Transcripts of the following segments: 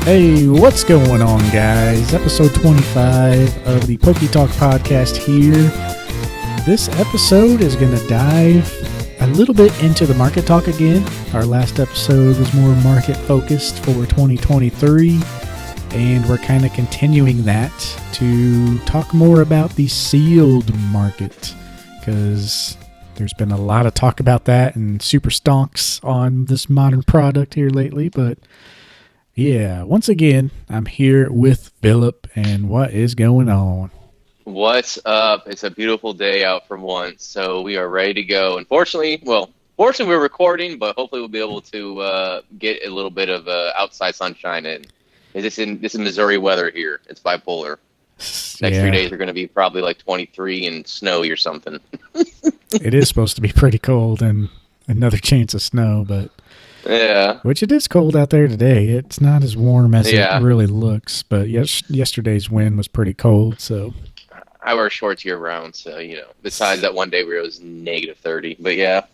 Hey, what's going on, guys? Episode 25 of the PokeTalk podcast here. This episode is going to dive a little bit into the market talk again. Our last episode was more market focused for 2023, and we're kind of continuing that to talk more about the sealed market, because there's been a lot of talk about that and super stonks on this modern product here lately. But yeah, once again, I'm here with Phillip, and what is going on? What's up? It's a beautiful day out for once, so we are ready to go. Unfortunately, fortunately we're recording, but hopefully we'll be able to get a little bit of outside sunshine in. This is Missouri weather here. It's bipolar. Next 3 days are going to be probably like 23 and snowy or something. It is supposed to be pretty cold and another chance of snow, but yeah, which it is cold out there today. It's not as warm as it really looks, but yesterday's wind was pretty cold, so I wear shorts year round, so besides that one day where it was negative 30, but yeah.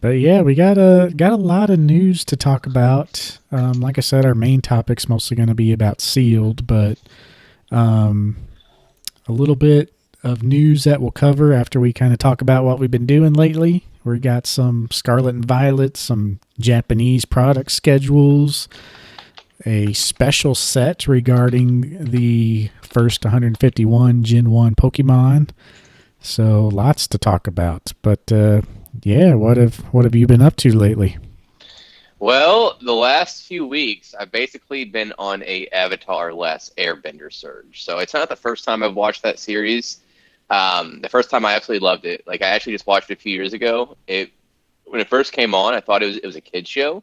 But yeah, we got a lot of news to talk about. Like I said, our main topic's mostly going to be about sealed, but a little bit of news that we'll cover after we kind of talk about what we've been doing lately. We got some Scarlet and Violet, some Japanese product schedules, a special set regarding the first 151 Gen 1 Pokemon. So lots to talk about. But yeah, what have you been up to lately? Well, the last few weeks, I've basically been on a Avatar-less Airbender surge. So it's not the first time I've watched that series. The first time I absolutely loved it. Like, I actually just watched it a few years ago. When it first came on, I thought it was a kid's show.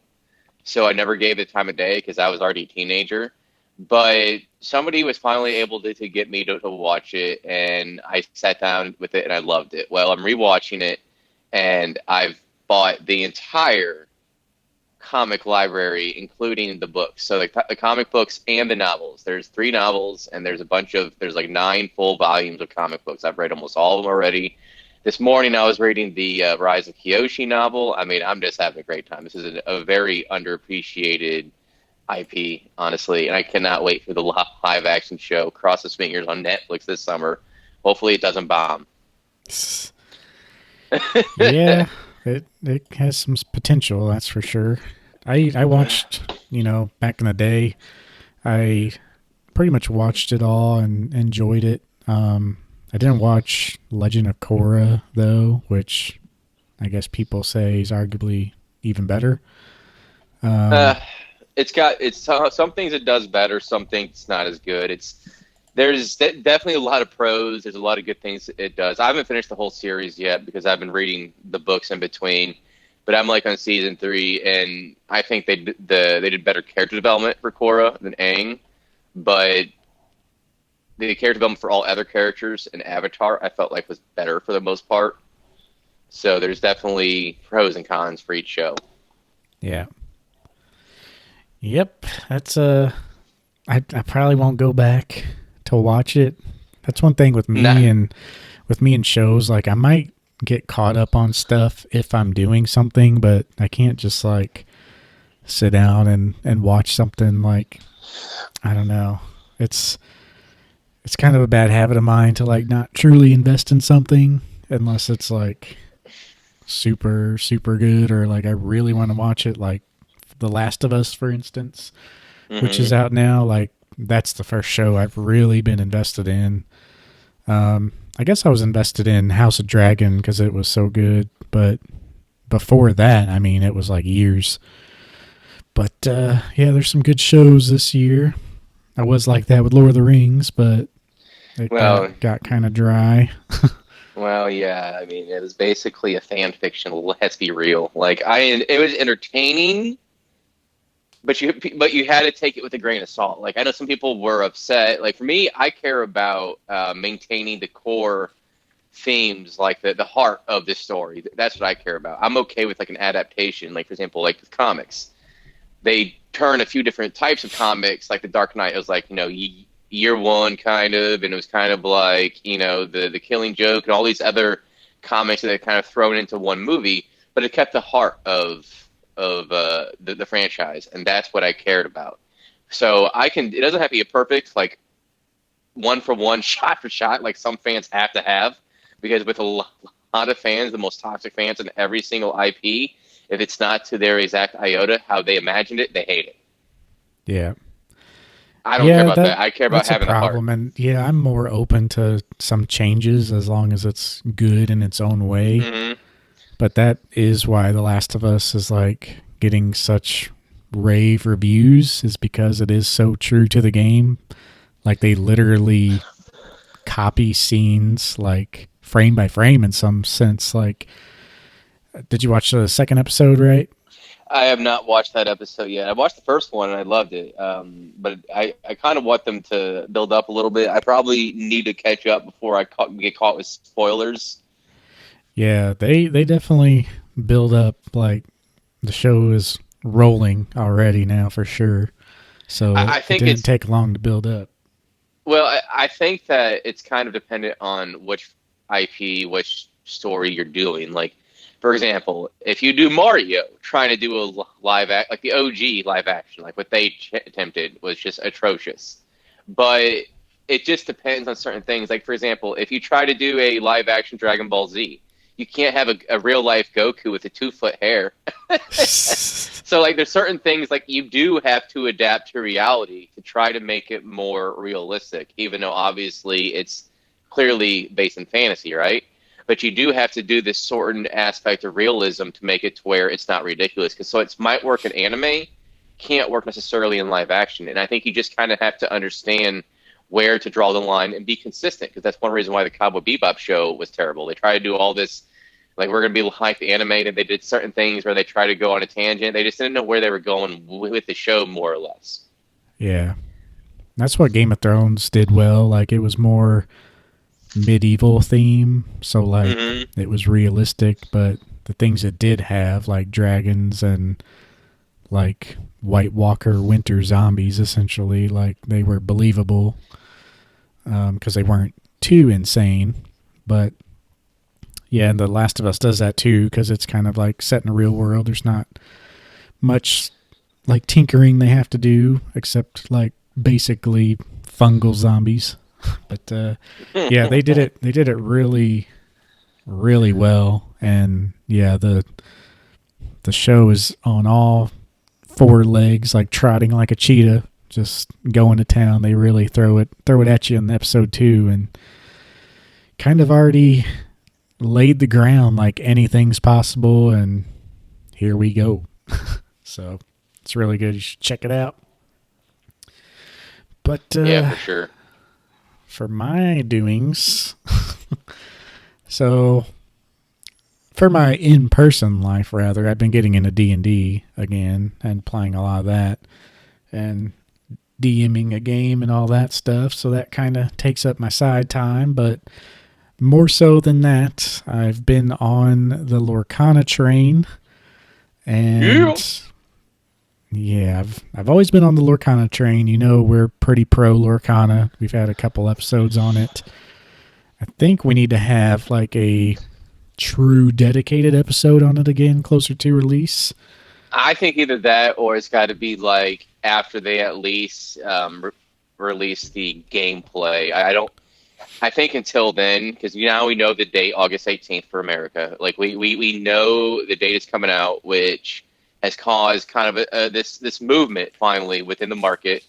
So I never gave it time of day because I was already a teenager. But somebody was finally able to get me to watch it, and I sat down with it, and I loved it. Well, I'm rewatching it, and I've bought the entire comic library, including the books. So the comic books and the novels. There's 3 novels, and there's like 9 full volumes of comic books. I've read almost all of them already. This morning I was reading the Rise of Kyoshi novel. I mean, I'm just having a great time. This is a very underappreciated IP, honestly, and I cannot wait for the live action show. Cross his fingers on Netflix this summer. Hopefully it doesn't bomb. Yeah, it has some potential, that's for sure. I watched, back in the day, I pretty much watched it all and enjoyed it. I didn't watch Legend of Korra, though, which I guess people say is arguably even better. It's some things it does better, some things it's not as good. There's definitely a lot of pros. There's a lot of good things it does. I haven't finished the whole series yet because I've been reading the books in between. But I'm like on season 3, and I think they did better character development for Korra than Aang. But the character development for all other characters in Avatar, I felt like was better for the most part. So there's definitely pros and cons for each show. Yeah. Yep. That's I probably won't go back to watch it. That's one thing with me and shows. Like, I might get caught up on stuff if I'm doing something, but I can't just like sit down and watch something. Like, I don't know. It's kind of a bad habit of mine to like not truly invest in something unless it's like super, super good, or like I really want to watch it. Like The Last of Us, for instance, which is out now. Like, that's the first show I've really been invested in. I guess I was invested in House of Dragon because it was so good, but before that, I mean, it was like years. But yeah, there's some good shows this year. I was like that with Lord of the Rings, but it got kind of dry. Well, yeah, I mean, it was basically a fan fiction. Let's be real. Like, it was entertaining, but you had to take it with a grain of salt. Like, I know some people were upset. Like, for me, I care about maintaining the core themes, like the heart of this story. That's what I care about. I'm okay with like an adaptation. Like, for example, like with comics, they turn a few different types of comics. Like the Dark Knight, it was like year one kind of, and it was kind of like the Killing Joke and all these other comics that they kind of thrown into one movie. But it kept the heart of of the franchise, and that's what I cared about. So I can. It doesn't have to be a perfect like one for one, shot for shot, like some fans have to have, because with a lot of fans, the most toxic fans in every single IP, if it's not to their exact iota how they imagined it, they hate it. Yeah. I don't care Yeah, about that. I care about that's a having the heart. problem. And yeah, I'm more open to some changes as long as it's good in its own way. Hmm. But that is why The Last of Us is like getting such rave reviews, is because it is so true to the game. Like they literally copy scenes like frame by frame in some sense. Like, did you watch the second episode, right? I have not watched that episode yet. I watched the first one and I loved it, but I kind of want them to build up a little bit. I probably need to catch up before get caught with spoilers. Yeah, they definitely build up. Like the show is rolling already now for sure. So I it think didn't it's take long to build up. Well, I think that it's kind of dependent on which IP, which story you're doing. Like, for example, if you do Mario, trying to do a live act like the OG live action, like what they attempted was just atrocious. But it just depends on certain things. Like, for example, if you try to do a live action Dragon Ball Z, you can't have a real life Goku with a 2 foot hair. So like there's certain things like you do have to adapt to reality to try to make it more realistic, even though obviously it's clearly based in fantasy, right? But you do have to do this certain aspect of realism to make it to where it's not ridiculous. Because so it might work in anime, can't work necessarily in live action. And I think you just kind of have to understand where to draw the line and be consistent. Because that's one reason why the Cowboy Bebop show was terrible. They try to do all this like we're gonna be like the animated. They did certain things where they try to go on a tangent. They just didn't know where they were going with the show, more or less. Yeah, that's what Game of Thrones did well. Like it was more medieval theme, so like Hmm. it was realistic, but the things it did have, like dragons and like White Walker winter zombies, essentially, like they were believable because they weren't too insane. But yeah, and The Last of Us does that too because it's kind of like set in the real world. There's not much like tinkering they have to do except like basically fungal zombies. But yeah, they did it. They did it really, really well. And yeah, the show is on all four legs, like trotting like a cheetah, just going to town. They really throw it at you in episode 2, and kind of already laid the ground like anything's possible. And here we go. So it's really good. You should check it out. But Yeah, for sure. for my doings, so for my in-person life, rather, I've been getting into D&D again and playing a lot of that and DMing a game and all that stuff. So that kind of takes up my side time. But more so than that, I've been on the Lorcana train, Yeah. and yeah, I've always been on the Lorcana train. You know, we're pretty pro Lorcana. We've had a couple episodes on it. I think we need to have like a true dedicated episode on it again, closer to release. I think either that or it's got to be like after they at least release the gameplay. I don't. I think until then, because now we know the date, August 18th for America. Like we know the date is coming out, which has caused kind of this movement finally within the market.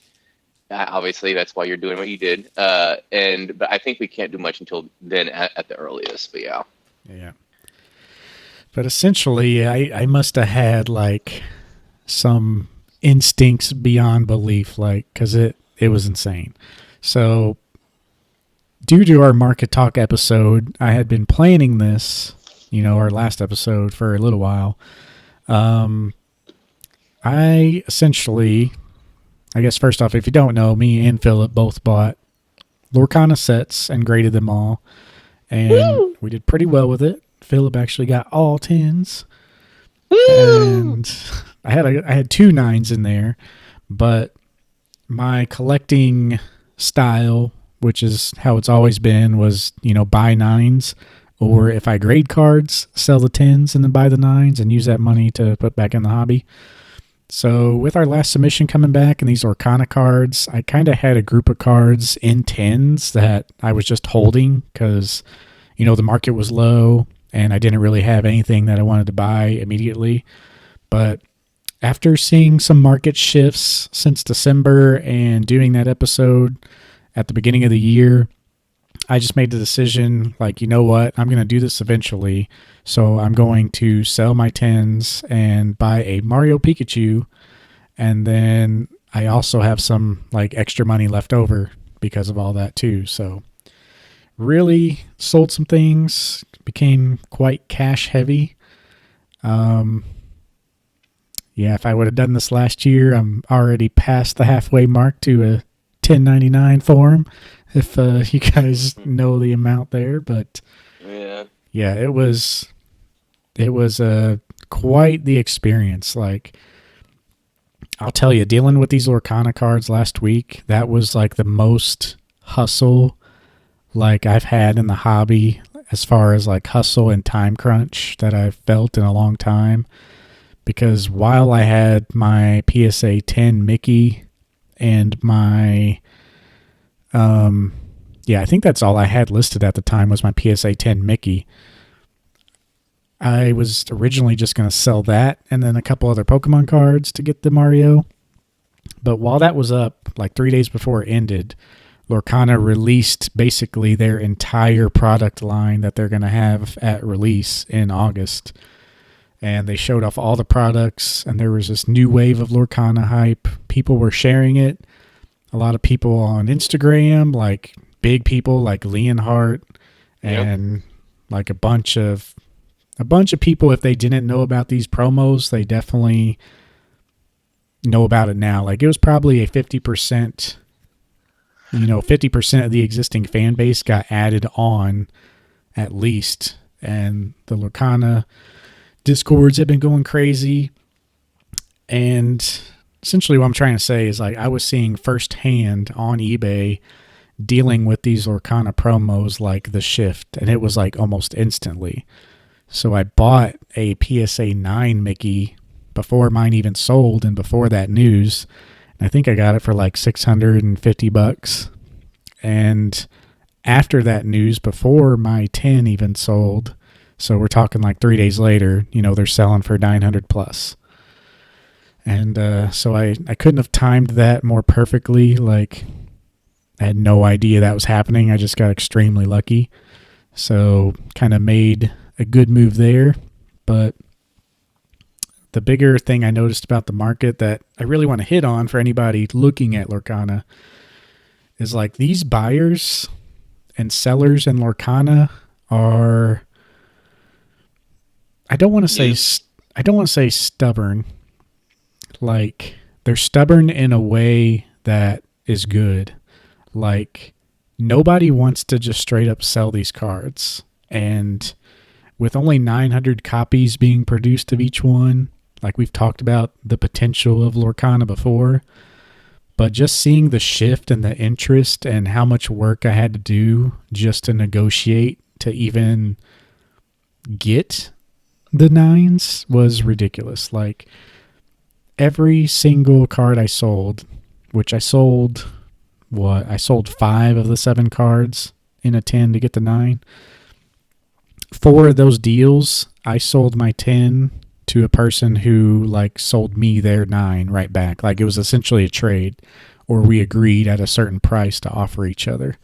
Obviously, that's why you're doing what you did. But I think we can't do much until then at the earliest. But yeah. Yeah. But essentially, I must have had like some instincts beyond belief, like, because it was insane. So, due to our Market Talk episode, I had been planning this, our last episode, for a little while. I essentially, I guess first off, if you don't know, me and Phillip both bought Lorcana sets and graded them all, and Woo! we did pretty well with it. Phillip actually got all 10s, Woo! and I had 2 9s in there, but my collecting style, which is how it's always been, was buy 9s, or if I grade cards, sell the 10s and then buy the 9s and use that money to put back in the hobby. So with our last submission coming back and these Lorcana cards, I kind of had a group of cards in 10s that I was just holding because, the market was low and I didn't really have anything that I wanted to buy immediately. But after seeing some market shifts since December and doing that episode at the beginning of the year, I just made the decision, like, you know what, I'm going to do this eventually. So I'm going to sell my 10s and buy a Mario Pikachu. And then I also have some like extra money left over because of all that too. So really sold some things, became quite cash heavy. Yeah, if I would have done this last year, I'm already past the halfway mark to a 1099 form. If you guys know the amount there, but yeah, it was quite the experience. Like, I'll tell you, dealing with these Lorcana cards last week, that was like the most hustle like I've had in the hobby, as far as like hustle and time crunch that I've felt in a long time. Because while I had my PSA 10 Mickey and my I think that's all I had listed at the time was my PSA 10 Mickey. I was originally just going to sell that and then a couple other Pokemon cards to get the Mario. But while that was up, like 3 days before it ended, Lorcana released basically their entire product line that they're going to have at release in August. And they showed off all the products, and there was this new wave of Lorcana hype. People were sharing it. A lot of people on Instagram, like big people like Leonhardt, and like a bunch of people. If they didn't know about these promos, they definitely know about it now. Like, it was probably a 50%, 50% of the existing fan base got added on at least. And the Lorcana Discords have been going crazy. And essentially what I'm trying to say is, like, I was seeing firsthand on eBay dealing with these Lorcana promos, like the shift, and it was like almost instantly. So I bought a PSA 9 Mickey before mine even sold and before that news. And I think I got it for like $650. And after that news, before my 10 even sold, so we're talking like 3 days later, they're selling for 900 plus. And so I couldn't have timed that more perfectly. Like, I had no idea that was happening. I just got extremely lucky. So kind of made a good move there. But the bigger thing I noticed about the market that I really want to hit on for anybody looking at Lorcana is, like, these buyers and sellers in Lorcana are, I don't want to say stubborn. Like, they're stubborn in a way that is good. Like, nobody wants to just straight up sell these cards. And with only 900 copies being produced of each one, like we've talked about the potential of Lorcana before, but just seeing the shift and the interest and how much work I had to do just to negotiate to even get the 9s was ridiculous. Like, every single card I sold, which I sold 5 of the 7 cards in a 10 to get the 9. 4 of those deals, I sold my 10 to a person who, like, sold me their 9 right back. Like, it was essentially a trade, or we agreed at a certain price to offer each other.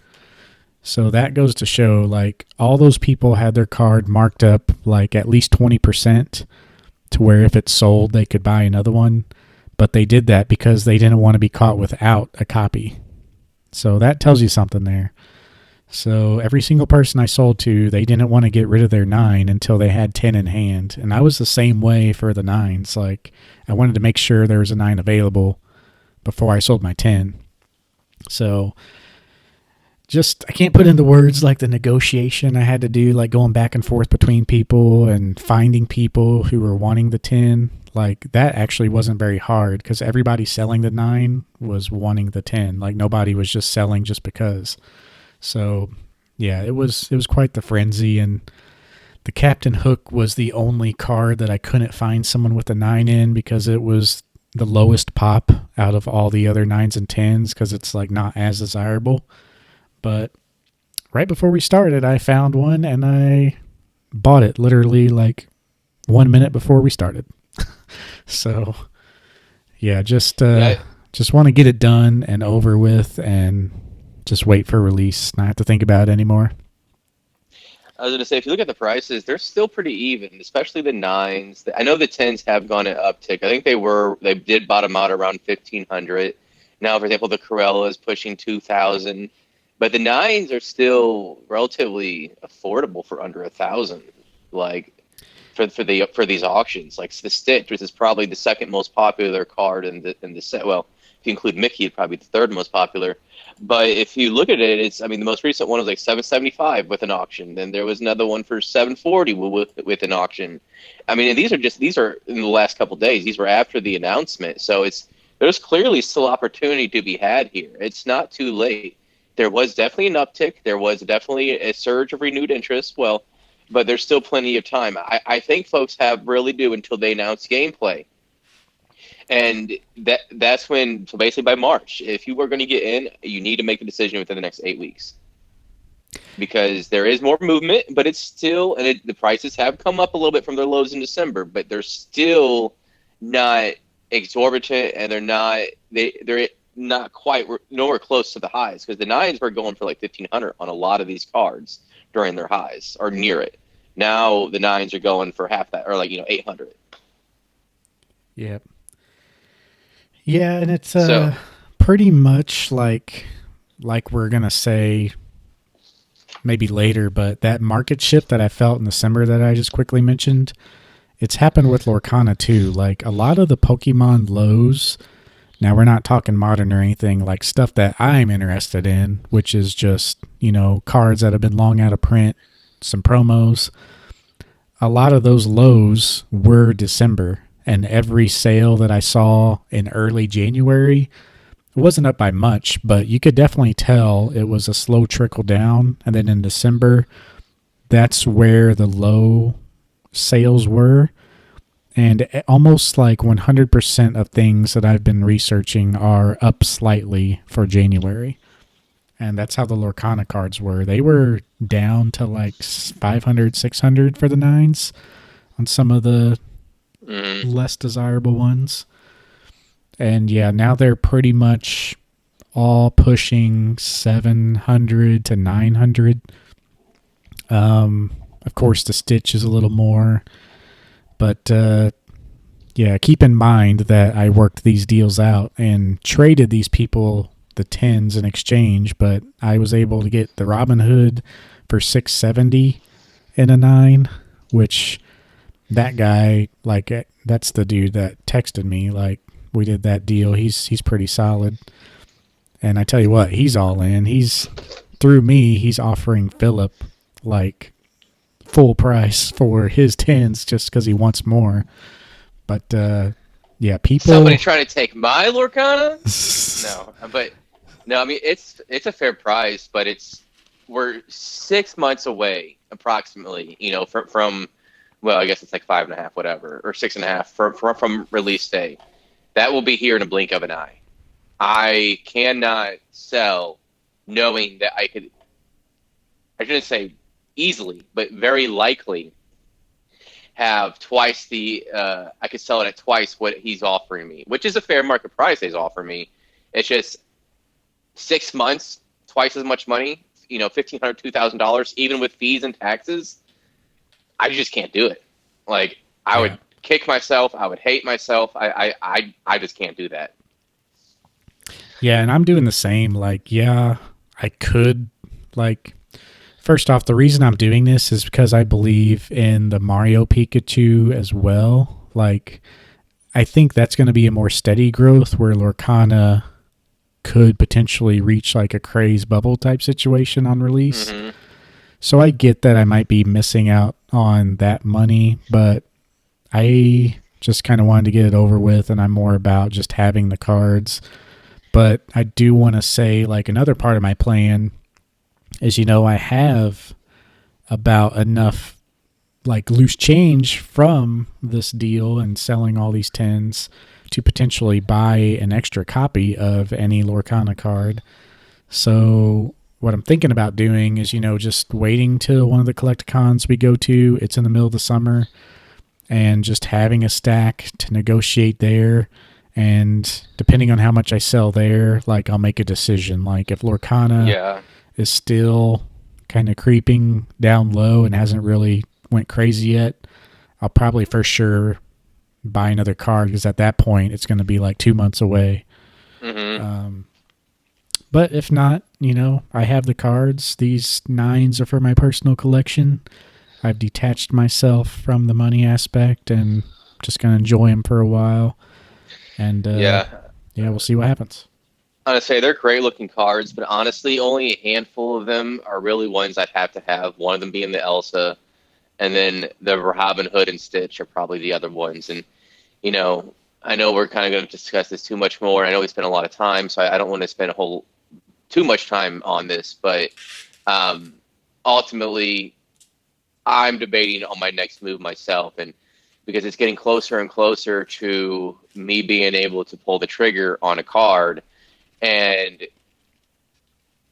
So that goes to show, like, all those people had their card marked up like at least 20% to where if it sold, they could buy another one. But they did that because they didn't want to be caught without a copy. So that tells you something there. So every single person I sold to, they didn't want to get rid of their 9 until they had 10 in hand. And I was the same way for the 9s. Like, I wanted to make sure there was a 9 available before I sold my 10. So just, I can't put into words like the negotiation I had to do, like going back and forth between people and finding people who were wanting the 10. Like, that actually wasn't very hard because everybody selling the 9 was wanting the 10. Like, nobody was just selling just because. So Yeah, it was quite the frenzy, and the Captain Hook was the only card that I couldn't find someone with a 9 in because it was the lowest pop out of all the other 9s and 10s because it's like not as desirable. But right before we started, I found one and I bought it literally like 1 minute before we started. So yeah, Yeah, just want to get it done and over with and just wait for release. Not have to think about it anymore. I was going to say, if you look at the prices, they're still pretty even, especially the nines. I know the tens have gone an uptick. I think they did bottom out around 1,500. Now, for example, the Corella is pushing 2,000, but the nines are still relatively affordable for under 1,000. Like for these auctions, like the Stitch, which is probably the second most popular card in the set. Well, if you include Mickey, it's probably the third most popular. But if you look at it, I mean, the most recent one was like 775 with an auction. Then there was another one for 740 with an auction. I mean, and these are in the last couple of days. These were after the announcement, so there's clearly still opportunity to be had here. It's not too late. There was definitely an uptick. There was definitely a surge of renewed interest. Well, but there's still plenty of time. I think folks have really do until they announce gameplay. And that's when, so basically by March, if you were going to get in, you need to make the decision within the next 8 weeks because there is more movement, but it's still, and the prices have come up a little bit from their lows in December, but they're still not exorbitant, and they're not quite nowhere close to the highs because the nines were going for like 1,500 on a lot of these cards during their highs or near it. Now the nines are going for half that, or like 800. Yep. Yeah, and it's So pretty much like we're gonna say maybe later, but that market shift that I felt in December that I just quickly mentioned, it's happened with Lorcana too. Like a lot of the Pokemon lows. Now we're not talking modern or anything, like stuff that I'm interested in, which is just cards that have been long out of print, some promos. A lot of those lows were December, and every sale that I saw in early January wasn't up by much, but you could definitely tell it was a slow trickle down. And then in December, that's where the low sales were. And almost like 100% of things that I've been researching are up slightly for January. And that's how the Lorcana cards were. They were down to like 500, 600 for the nines on some of the less desirable ones. And yeah, now they're pretty much all pushing 700 to 900. Of course, the Stitch is a little more. But yeah, keep in mind that I worked these deals out and traded these people the 10s in exchange, but I was able to get the Robin Hood for 670 in a 9, which that guy, like, that's the dude that texted me, like, we did that deal. He's pretty solid. And I tell you what, he's all in. Through me, he's offering Phillip, like, full price for his 10s just because he wants more. But, yeah, people... Somebody trying to take my Lorcana? No, but... No, I mean, it's a fair price, but we're 6 months away, approximately, from well, I guess it's like 5.5, whatever, or 6.5 from release day. That will be here in a blink of an eye. I cannot sell knowing that I shouldn't say easily, but very likely have twice I could sell it at twice what he's offering me, which is a fair market price he's offering me. It's just 6 months, twice as much money, $1,500, $2,000, even with fees and taxes. I just can't do it. Like, I would kick myself. I would hate myself. I just can't do that. Yeah, and I'm doing the same. Like, yeah, I could, like, first off, the reason I'm doing this is because I believe in the Mario Pikachu as well. Like, I think that's going to be a more steady growth where Lorcana could potentially reach like a craze bubble type situation on release. Mm-hmm. So I get that I might be missing out on that money, but I just kind of wanted to get it over with, and I'm more about just having the cards. But I do want to say, like, another part of my plan is, I have about enough like loose change from this deal and selling all these tens to potentially buy an extra copy of any Lorcana card. So what I'm thinking about doing is, just waiting till one of the collecticons we go to. It's in the middle of the summer, and just having a stack to negotiate there. And depending on how much I sell there, like I'll make a decision. Like if Lorcana is still kind of creeping down low and hasn't really went crazy yet, I'll probably for sure buy another card, because at that point it's going to be like 2 months away. But if not, I have the cards. These 9s are for my personal collection. I've detached myself from the money aspect and just going to enjoy them for a while. And we'll see what happens. I'm gonna say they're great looking cards, but honestly, only a handful of them are really ones I'd have to have. One of them being the Elsa, and then the Robin Hood and Stitch are probably the other ones. And I know we're kind of going to discuss this too much more. I know we spent a lot of time, so I don't want to spend too much time on this. But ultimately, I'm debating on my next move myself, and because it's getting closer and closer to me being able to pull the trigger on a card, and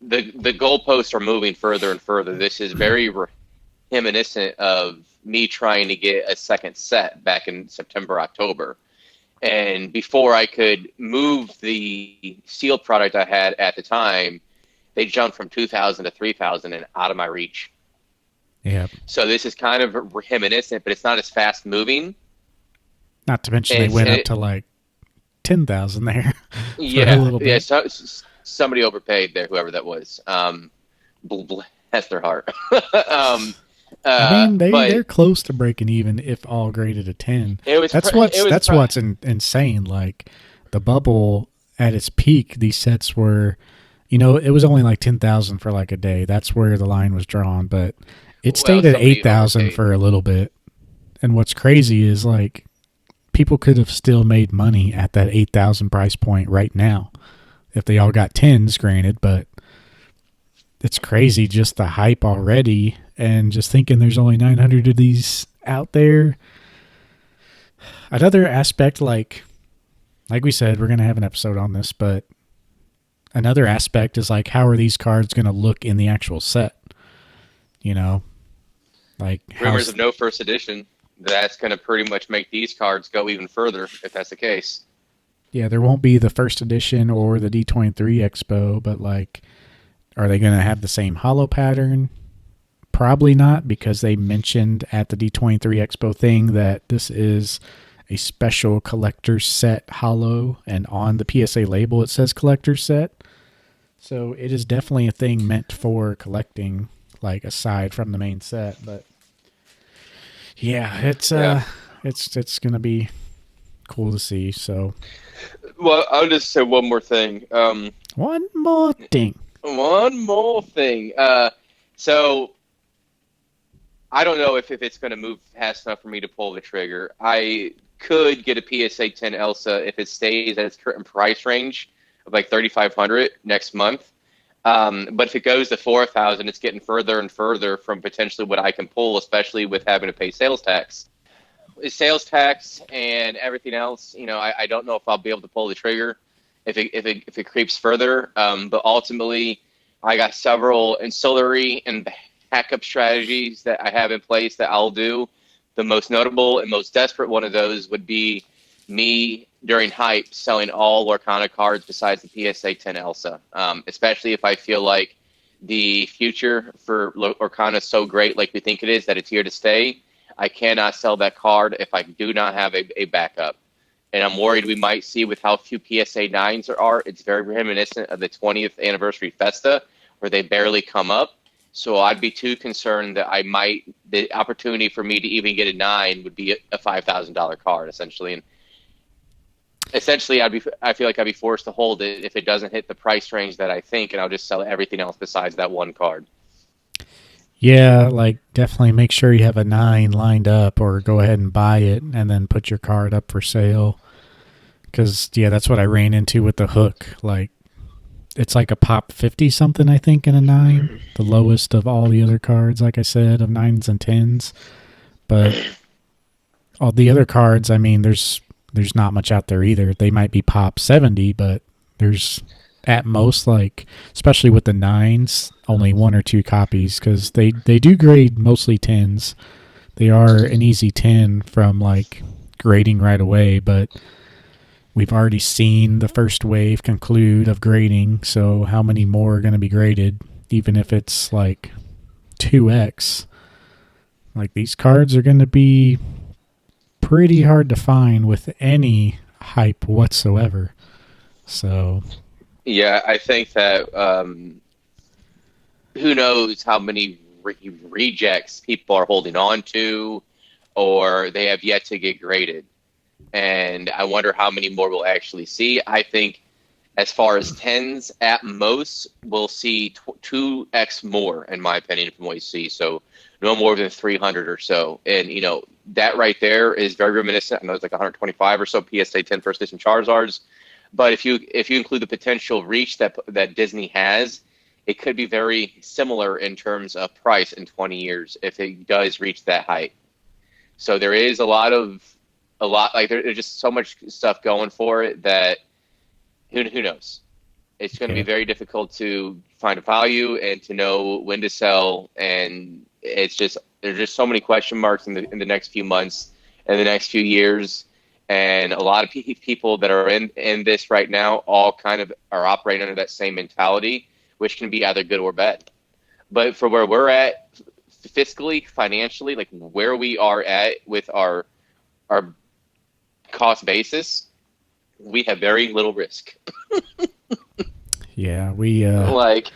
the goalposts are moving further and further. This is very reminiscent of me trying to get a second set back in September, October. And before I could move the sealed product I had at the time, they jumped from 2,000 to 3,000 and out of my reach. Yeah. So this is kind of reminiscent, but it's not as fast moving. Not to mention they went up to like 10,000 there. Yeah. A little bit. So, somebody overpaid there, whoever that was. Bless their heart. I mean, they're close to breaking even if all graded a 10. That's what's insane. Like the bubble at its peak, these sets were, it was only like 10,000 for like a day. That's where the line was drawn, but it stayed at 8,000 for a little bit. And what's crazy is like people could have still made money at that 8,000 price point right now if they all got 10s, granted, but it's crazy just the hype already, and just thinking there's only 900 of these out there. Another aspect, like we said, we're going to have an episode on this, but another aspect is like, how are these cards going to look in the actual set? Like rumors of no first edition. That's going to pretty much make these cards go even further if that's the case. Yeah, there won't be the first edition or the D23 Expo, but like, are they going to have the same holo pattern? Probably not, because they mentioned at the D23 Expo thing that this is a special collector's set holo, and on the PSA label it says collector's set. So it is definitely a thing meant for collecting, like aside from the main set. But yeah, it's going to be cool to see. So, well, I'll just say one more thing. One more thing. So I don't know if it's going to move fast enough for me to pull the trigger. I could get a PSA 10 Elsa if it stays at its current price range of like 3,500 next month. But if it goes to 4,000, it's getting further and further from potentially what I can pull, especially with having to pay sales tax. Sales tax and everything else, I don't know if I'll be able to pull the trigger if it creeps further. But ultimately, I got several ancillary and backup strategies that I have in place that I'll do. The most notable and most desperate one of those would be me during hype selling all Lorcana cards besides the PSA 10 Elsa, especially if I feel like the future for Lorcana is so great like we think it is, that it's here to stay. I cannot sell that card if I do not have a backup. And I'm worried we might see with how few PSA 9s there are. It's very reminiscent of the 20th anniversary Festa, where they barely come up. So I'd be too concerned that the opportunity for me to even get a 9 would be a $5,000 card, essentially. And essentially, I feel like I'd be forced to hold it if it doesn't hit the price range that I think, and I'll just sell everything else besides that one card. Yeah, like definitely make sure you have a 9 lined up, or go ahead and buy it and then put your card up for sale. Because, yeah, that's what I ran into with the hook. Like, it's like a pop 50 something, I think, in a 9. The lowest of all the other cards, like I said, of 9s and 10s. But all the other cards, I mean, there's not much out there either. They might be pop 70, but there's at most, like, especially with the 9s, only 1 or 2 copies, because they do grade mostly 10s. They are an easy 10 from, like, grading right away, but we've already seen the first wave conclude of grading, so how many more are going to be graded, even if it's like 2x? Like, these cards are going to be pretty hard to find with any hype whatsoever. So, Yeah, I think that who knows how many rejects people are holding on to, or they have yet to get graded. And I wonder how many more we'll actually see. I think as far as tens, at most, we'll see 2x more, in my opinion, from what you see. So no more than 300 or so. And, that right there is very reminiscent. I know it's like 125 or so PSA 10 first edition Charizards. But if you include the potential reach that Disney has, it could be very similar in terms of price in 20 years if it does reach that height. So there is like there's just so much stuff going for it that who knows? It's going to be yeah. very difficult to find a value and to know when to sell, and there's just so many question marks in the next few months and the next few years, and a lot of people that are in this right now all kind of are operating under that same mentality, which can be either good or bad. But for where we're at fiscally, financially, like where we are at with our cost basis, we have very little risk. Yeah, Like,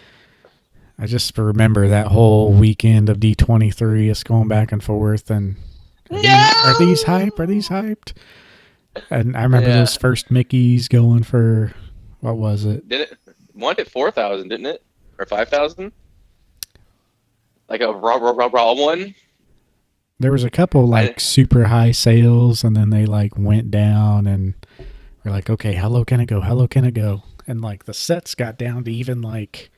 I just remember that whole weekend of D23, us going back and forth, and are these no, hype? Are these hyped? And I remember those yeah, first Mickeys going for, what was it? did it one at 4,000, didn't it, or 5,000? Like a raw one. There was a couple I like super high sales, and then they like went down, and we're like, okay, how low can it go? How low can it go? And like the sets got down to even like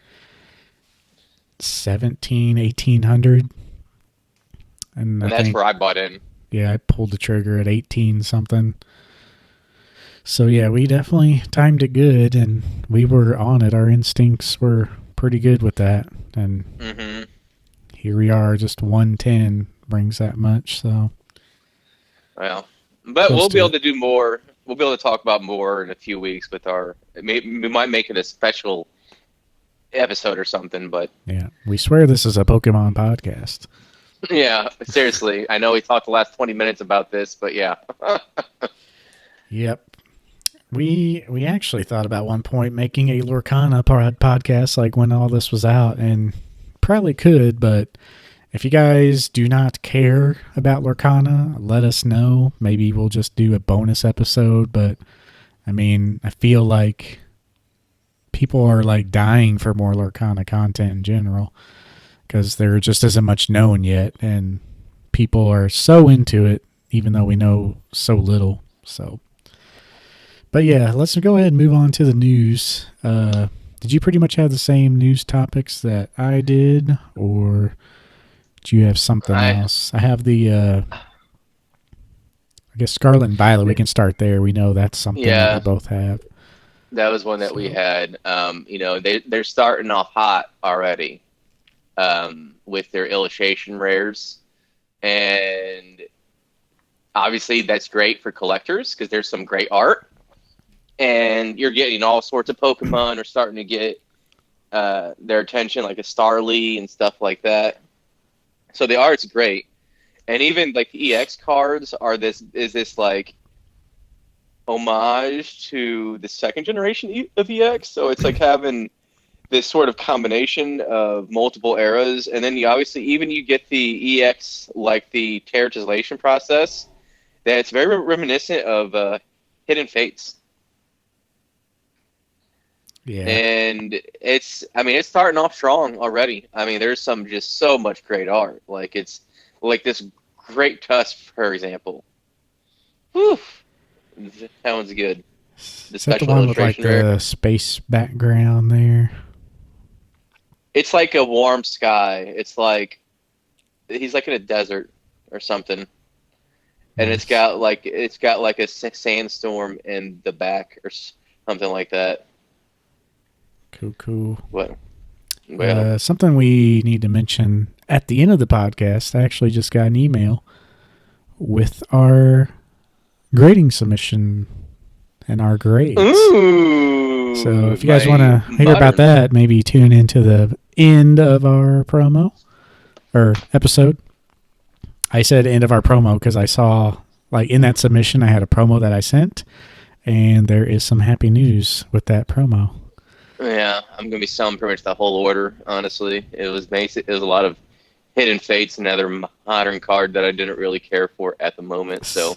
17, 1800. And I and that's think, where I bought in. yeah, I pulled the trigger at 18 something. So yeah, we definitely timed it good, and we were on it. Our instincts were pretty good with that, and Hmm. here we are. Just 110 brings that much, so Well, but close we'll be to able it. to do more. We'll be able to talk about more in a few weeks with we might make it a special episode or something. But Yeah, we swear this is a Pokemon podcast. yeah, seriously, I know we talked the last 20 minutes about this, but yeah. Yep. We actually thought about one point making a Lorcana podcast like when all this was out, and probably could, but if you guys do not care about Lorcana, let us know. Maybe we'll just do a bonus episode, but I mean, I feel like people are like dying for more Lorcana content in general because there just isn't much known yet, and people are so into it, even though we know so little. So, but yeah, let's go ahead and move on to the news. Did you pretty much have the same news topics that I did, or do you have something I else? I have I guess Scarlet and Violet. We can start there. We know that's something that we yeah, both have. that was one that we So, had. They're starting off hot already with their illustration rares, and obviously that's great for collectors because there's some great art, and you're getting all sorts of Pokemon are starting to get their attention, like a Starly and stuff like that. So the art's great, and even like the EX cards is this like homage to the second generation of EX. So it's like having this sort of combination of multiple eras, and then you obviously even you get the EX like the terratization process. That's very reminiscent of Hidden Fates, yeah, and it's starting off strong already. I mean, there's some just so much great art. Like it's like this great tusk, for example. Whew, that one's good. The Is that the special one with like illustration rare. the space background there? It's like a warm sky. It's like he's like in a desert or something, and Nice. it's got like a sandstorm in the back or something like that. Cool, cool. What? Well, Something we need to mention at the end of the podcast. I actually just got an email with our grading submission and our grades. So ooh, if you guys want my to hear about modern. that, maybe tune into the end of our promo or episode. I said end of our promo because I saw like in that submission I had a promo that I sent, and there is some happy news with that promo. Yeah, I'm gonna be selling pretty much the whole order. Honestly, it was basic. It was a lot of Hidden Fates, another modern card that I didn't really care for at the moment. So,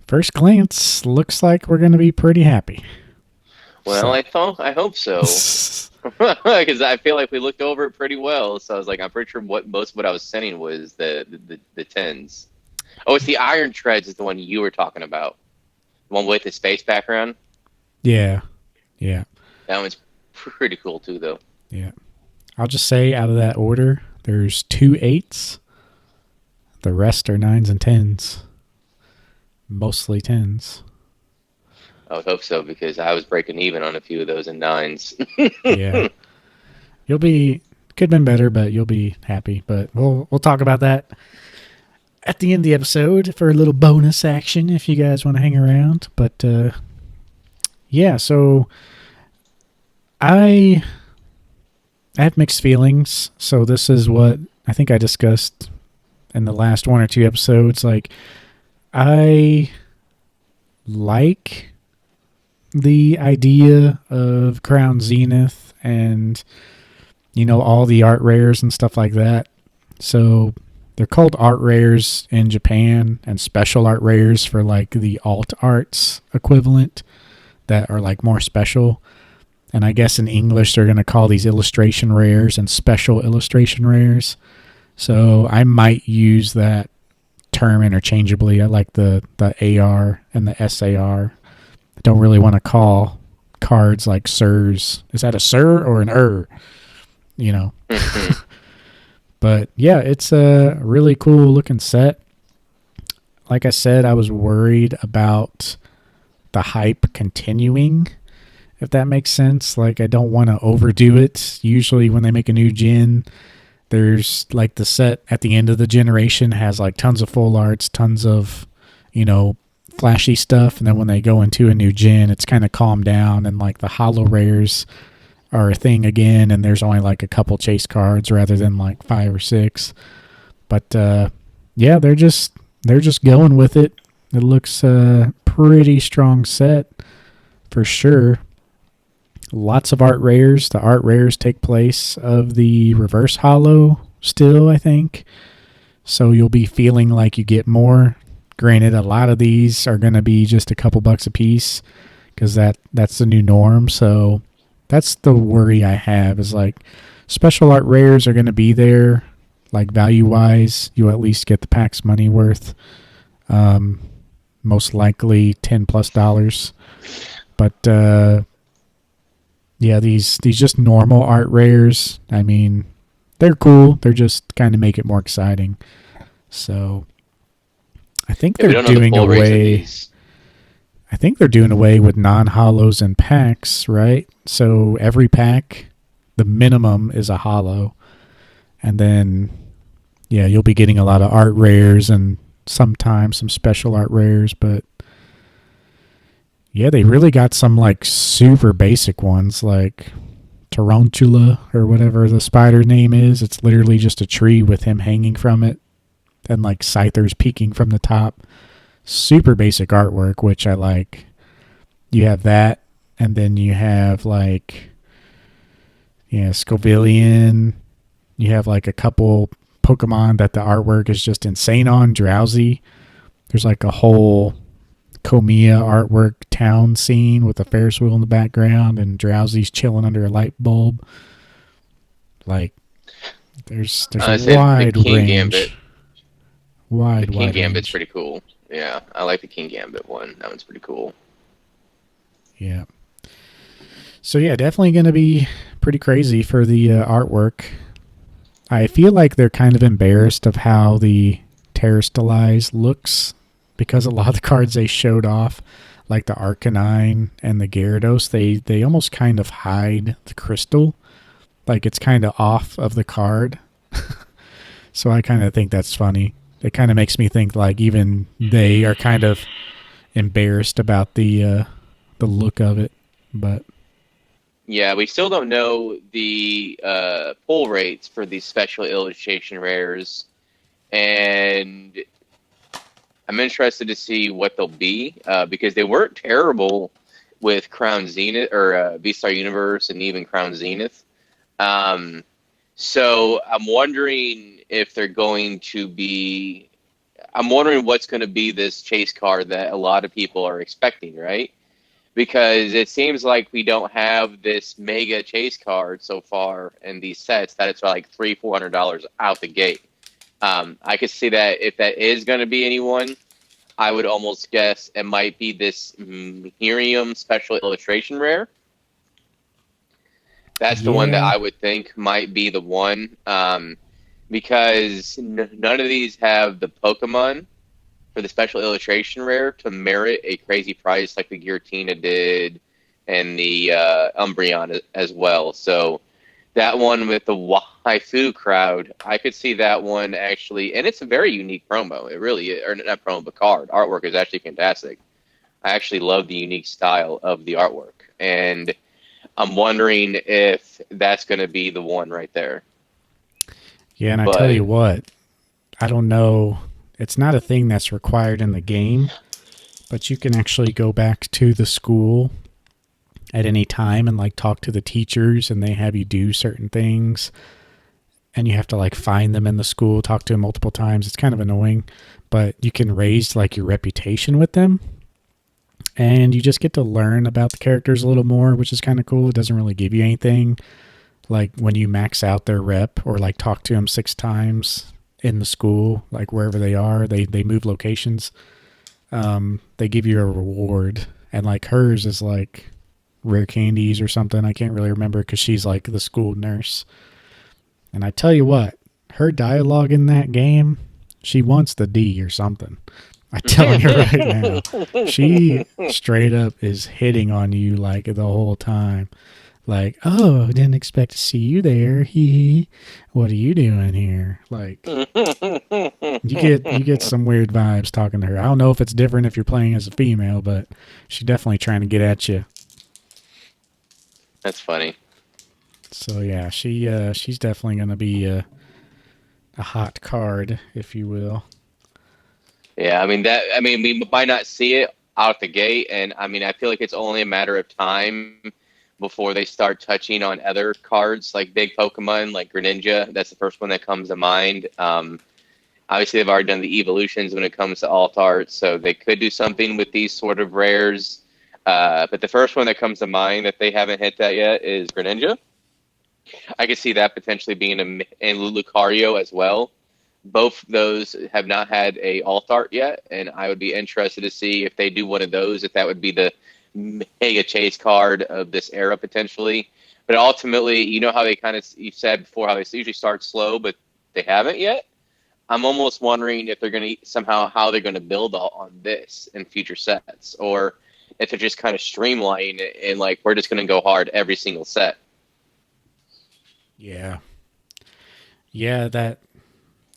First glance, looks like we're going to be pretty happy. well, So, I hope so, because I feel like we looked over it pretty well. So I was like, I'm pretty sure most of what I was sending was the tens. Oh, it's the Iron Treads is the one you were talking about. The one with the space background. yeah, yeah, That one's pretty cool too, though. yeah. I'll just say out of that order, there's 2 8s. The rest are 9s and 10s. Mostly 10s. I would hope so because I was breaking even on a few of those in nines. Yeah. You'll be could have been better, but you'll be happy. But we'll talk about that at the end of the episode for a little bonus action if you guys want to hang around. But yeah, so I have mixed feelings. So this is what I think I discussed in the last one or two episodes. Like I like the idea of Crown Zenith and all the art rares and stuff like that. So they're called art rares in Japan and special art rares for like the alt arts equivalent that are like more special. And I guess in English they're going to call these illustration rares and special illustration rares. So I might use that term interchangeably. I like the AR and the SAR. I don't really want to call cards like sirs. Is that a sir or an you know? But yeah, it's a really cool looking set. Like I said, I was worried about the hype continuing, if that makes sense. Like I don't want to overdo it. Usually when they make a new gen, there's like the set at the end of the generation has like tons of full arts, tons of, flashy stuff. And then when they go into a new gen, it's kind of calmed down and like the holo rares are a thing again. And there's only like a couple chase cards rather than like 5 or 6. But yeah, they're just going with it. It looks a pretty strong set for sure. Lots of art rares. The art rares take place of the reverse holo still, I think. So you'll be feeling like you get more. Granted, a lot of these are going to be just a couple bucks a piece because that's the new norm. So that's the worry I have is like special art rares are going to be there. Like value wise, you at least get the pack's money worth. Most likely $10+. But yeah, these just normal art rares, I mean, they're cool. They're just kind of make it more exciting. So I think Yeah, we they're don't know the doing full rates of away. these. I think they're doing away with non-holos and packs, right? So every pack, the minimum is a holo, and then yeah, you'll be getting a lot of art rares and sometimes some special art rares, but yeah, they really got some like super basic ones like Tarantula or whatever the spider name is. It's literally just a tree with him hanging from it and like scythers peeking from the top. Super basic artwork, which I like. You have that, and then you have like, yeah, Scovillian. You have like a couple Pokemon that the artwork is just insane on. Drowsy. There's like a whole Komiya artwork town scene with a Ferris wheel in the background, and Drowsy's chilling under a light bulb. Like, there's I a say the wide King Gambit. range. The King Wide Gambit's range. pretty cool. Yeah, I like the King Gambit one. That one's pretty cool. Yeah. So yeah, definitely going to be pretty crazy for the artwork. I feel like they're kind of embarrassed of how the Terrastalize looks because a lot of the cards they showed off, like the Arcanine and the Gyarados, they almost kind of hide the crystal. Like it's kind of off of the card. So I kind of think that's funny. It kind of makes me think like even they are kind of embarrassed about the look of it. But Yeah, we still don't know the pull rates for these special illustration rares, and I'm interested to see what they'll be because they weren't terrible with Crown Zenith or V-Star Universe and even Crown Zenith. Um, so I'm wondering if they're going to be. I'm wondering what's going to be this chase card that a lot of people are expecting, right? Because it seems like we don't have this mega chase card so far in these sets that it's like $300-400 out the gate. I could see that if that is going to be anyone, I would almost guess it might be this Miriam special illustration rare. That's the one that yeah, I would think might be the one, because none of these have the Pokemon for the special illustration rare to merit a crazy price like the Giratina did and the Umbreon as well. So that one with the waifu crowd, I could see that one actually, and it's a very unique promo. It really is, or not promo, but card artwork is actually fantastic. I actually love the unique style of the artwork, and I'm wondering if that's going to be the one right there. yeah. And I tell But you what, I don't know. It's not a thing that's required in the game, but you can actually go back to the school at any time and like talk to the teachers, and they have you do certain things, and you have to like find them in the school, talk to them multiple times. It's kind of annoying, but you can raise like your reputation with them, and you just get to learn about the characters a little more, which is kind of cool. It doesn't really give you anything like when you max out their rep or like talk to them 6 times in the school, like wherever they are, they move locations. They give you a reward, and like hers is like rare candies or something. I can't really remember because she's like the school nurse. And I tell you what, her dialogue in that game, she wants the D or something. I'm telling you right now, she straight up is hitting on you like the whole time. Like, oh, didn't expect to see you there. Hee hee. What are you doing here? Like, you get some weird vibes talking to her. I don't know if it's different if you're playing as a female, but she's definitely trying to get at you. that's funny. So yeah, she's definitely gonna be a hot card, if you will. Yeah, I mean that. I mean, we might not see it out the gate, and I mean, I feel like it's only a matter of time before they start touching on other cards like big Pokemon, like Greninja. That's the first one that comes to mind. Obviously, they've already done the evolutions when it comes to alt art, so they could do something with these sort of rares. But the first one that comes to mind that they haven't hit that yet is Greninja. I could see that potentially being in Lucario as well. Both those have not had a alt art yet, and I would be interested to see if they do one of those, if that would be the mega chase card of this era potentially. But ultimately, you know how they kind of, you said before, how they usually start slow, but they haven't yet. I'm almost wondering if they're going to somehow how they're going to build on this in future sets, or if they're just kind of streamlining it and like we're just going to go hard every single set. Yeah, yeah. That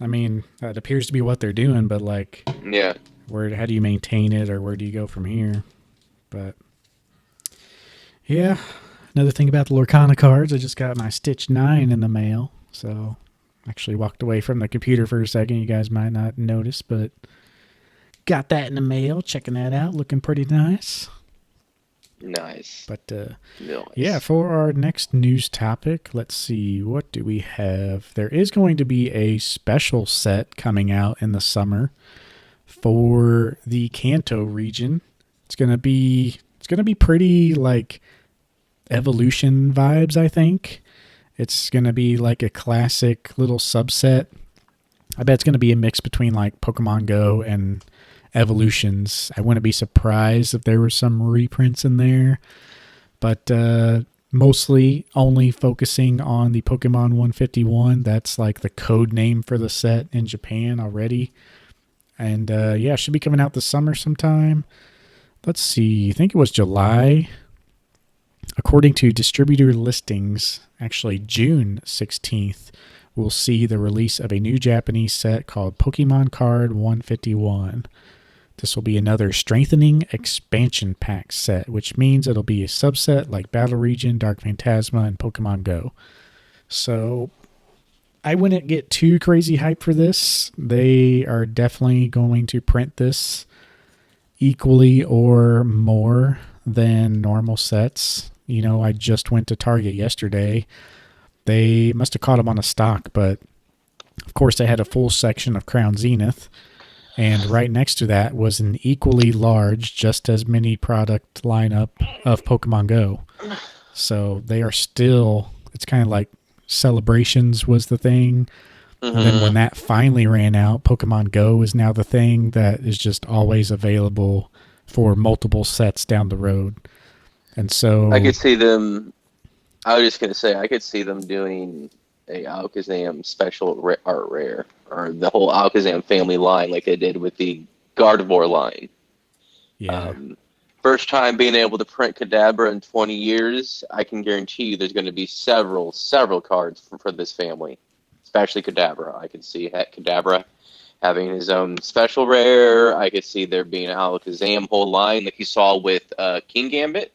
I mean, that appears to be what they're doing, but like, Yeah. where how do you maintain it, or where do you go from here? But yeah, another thing about the Lorcana cards, I just got my Stitch 9 in the mail, so actually walked away from the computer for a second. You guys might not notice, but got that in the mail. Checking that out, looking pretty nice. Nice. But yeah, Nice. for our next news topic, let's see, what do we have? There is going to be a special set coming out in the summer for the Kanto region. It's gonna be pretty like evolution vibes, I think. It's gonna be like a classic little subset. I bet it's gonna be a mix between like Pokemon Go and evolutions. I wouldn't be surprised if there were some reprints in there, but mostly only focusing on the Pokemon 151. That's like the code name for the set in Japan already. And yeah, it should be coming out this summer sometime. Let's see, I think it was July. According to distributor listings, actually June 16th, we'll see the release of a new Japanese set called Pokemon Card 151. This will be another strengthening expansion pack set, which means it'll be a subset like Battle Region, Dark Phantasma, and Pokemon GO. So I wouldn't get too crazy hyped for this. They are definitely going to print this equally or more than normal sets. You know, I just went to Target yesterday. They must have caught them on a stock, but of course they had a full section of Crown Zenith. And right next to that was an equally large, just as many product lineup of Pokemon Go. So they are still, it's kind of like Celebrations was the thing. And then when that finally ran out, Pokemon Go is now the thing that is just always available for multiple sets down the road. And so I could see them, I was just going to say, I could see them doing a Alakazam special art rare, or the whole Alakazam family line like they did with the Gardevoir line. yeah. First time being able to print Kadabra in 20 years, I can guarantee you there's going to be several cards for this family, especially Kadabra. I can see Kadabra having his own special rare. I could see there being an Alakazam whole line like you saw with King Gambit,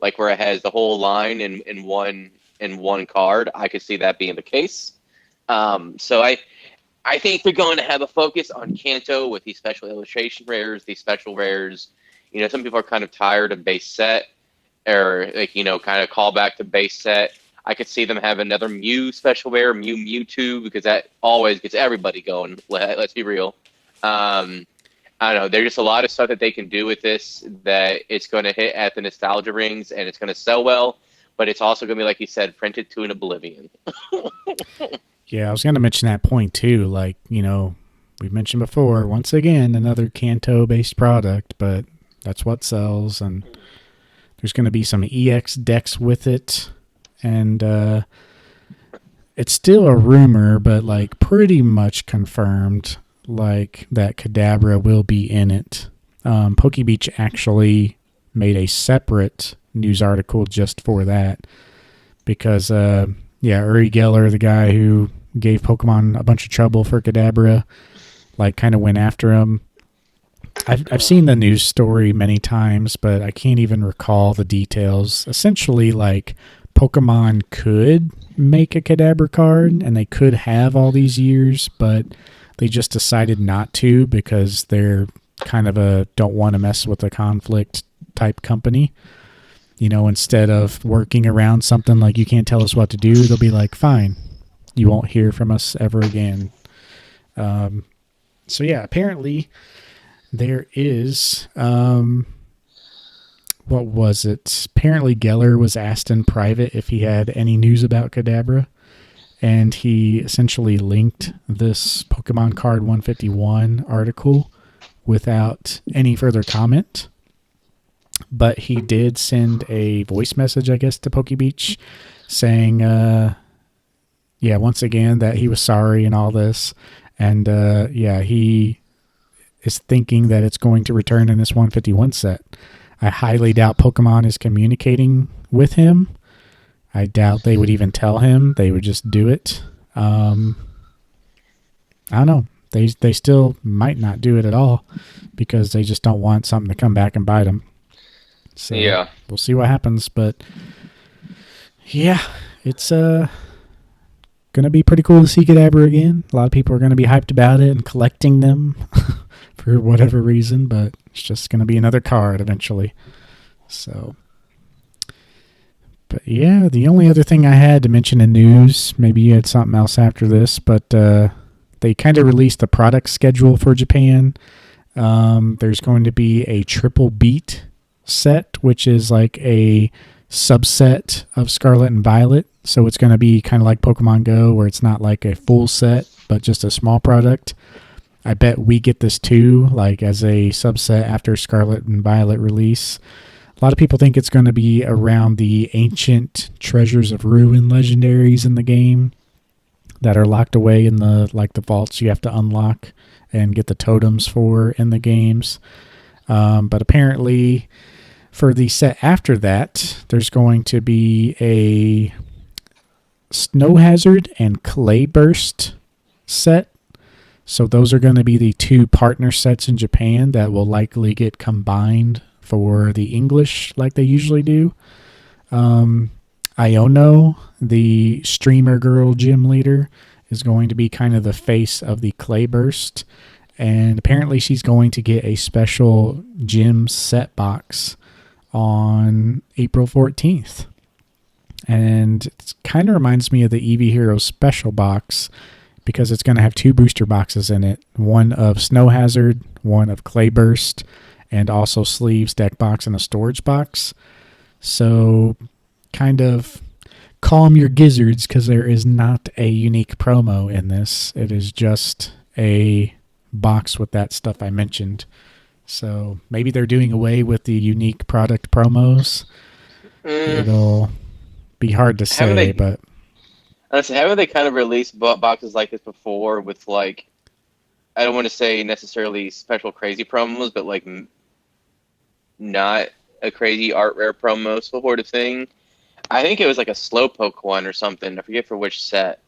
like where it has the whole line in one card. I could see that being the case. So I think they're going to have a focus on Kanto with these special illustration rares, these special rares. You know, some people are kind of tired of base set, or like, you know, kind of call back to base set. I could see them have another Mew special rare, Mewtwo, because that always gets everybody going. Let's be real. I don't know. There's just a lot of stuff that they can do with this that it's going to hit at the nostalgia rings and it's going to sell well, but it's also going to be, like you said, printed to an oblivion. Yeah, I was going to mention that point too. Like, you know, we've mentioned before, once again, another Kanto-based product, but that's what sells. And there's going to be some EX decks with it. And it's still a rumor, but like pretty much confirmed, like that Kadabra will be in it. PokeBeach actually made a separate news article just for that. Because, Uri Geller, the guy who gave Pokemon a bunch of trouble for Kadabra, like kind of went after him. I've seen the news story many times, but I can't even recall the details. Essentially, like, Pokemon could make a Kadabra card, and they could have all these years, but they just decided not to because they're kind of a don't want to mess with a conflict type company. You know, instead of working around something like you can't tell us what to do, they'll be like, fine, you won't hear from us ever again. So yeah, apparently there is, what was it? Apparently Geller was asked in private if he had any news about Kadabra, and he essentially linked this Pokemon Card 151 article without any further comment. But he did send a voice message, I guess, to PokeBeach saying, once again, that he was sorry and all this. And, he is thinking that it's going to return in this 151 set. I highly doubt Pokemon is communicating with him. I doubt they would even tell him. They would just do it. I don't know. They still might not do it at all because they just don't want something to come back and bite them. So yeah, we'll see what happens. But yeah, it's gonna be pretty cool to see Kadabra again. A lot of people are gonna be hyped about it and collecting them for whatever reason, but it's just gonna be another card eventually. So, but yeah, the only other thing I had to mention in news, maybe you had something else after this, but they kind of released the product schedule for Japan. There's going to be a triple beat set, which is like a subset of Scarlet and Violet. So it's going to be kind of like Pokemon Go, where it's not like a full set, but just a small product. I bet we get this too, like as a subset after Scarlet and Violet release. A lot of people think it's going to be around the ancient treasures of ruin legendaries in the game that are locked away in the vaults you have to unlock and get the totems for in the games. But apparently, for the set after that, there's going to be a Snow Hazard and Clay Burst set. So those are going to be the two partner sets in Japan that will likely get combined for the English like they usually do. Iono, the streamer girl gym leader, is going to be kind of the face of the Clay Burst. And apparently she's going to get a special gym set box on April 14th. And it kind of reminds me of the Eevee Heroes special box because it's going to have two booster boxes in it. One of Snow Hazard, one of Clay Burst, and also sleeves, deck box, and a storage box. So kind of calm your gizzards because there is not a unique promo in this. It is just a box with that stuff I mentioned. So maybe they're doing away with the unique product promos. It'll be hard to say, but honestly, haven't they kind of released boxes like this before with like, I don't want to say necessarily special crazy promos, but like not a crazy art rare promo sort of thing. I think it was like a Slowpoke one or something. I forget for which set.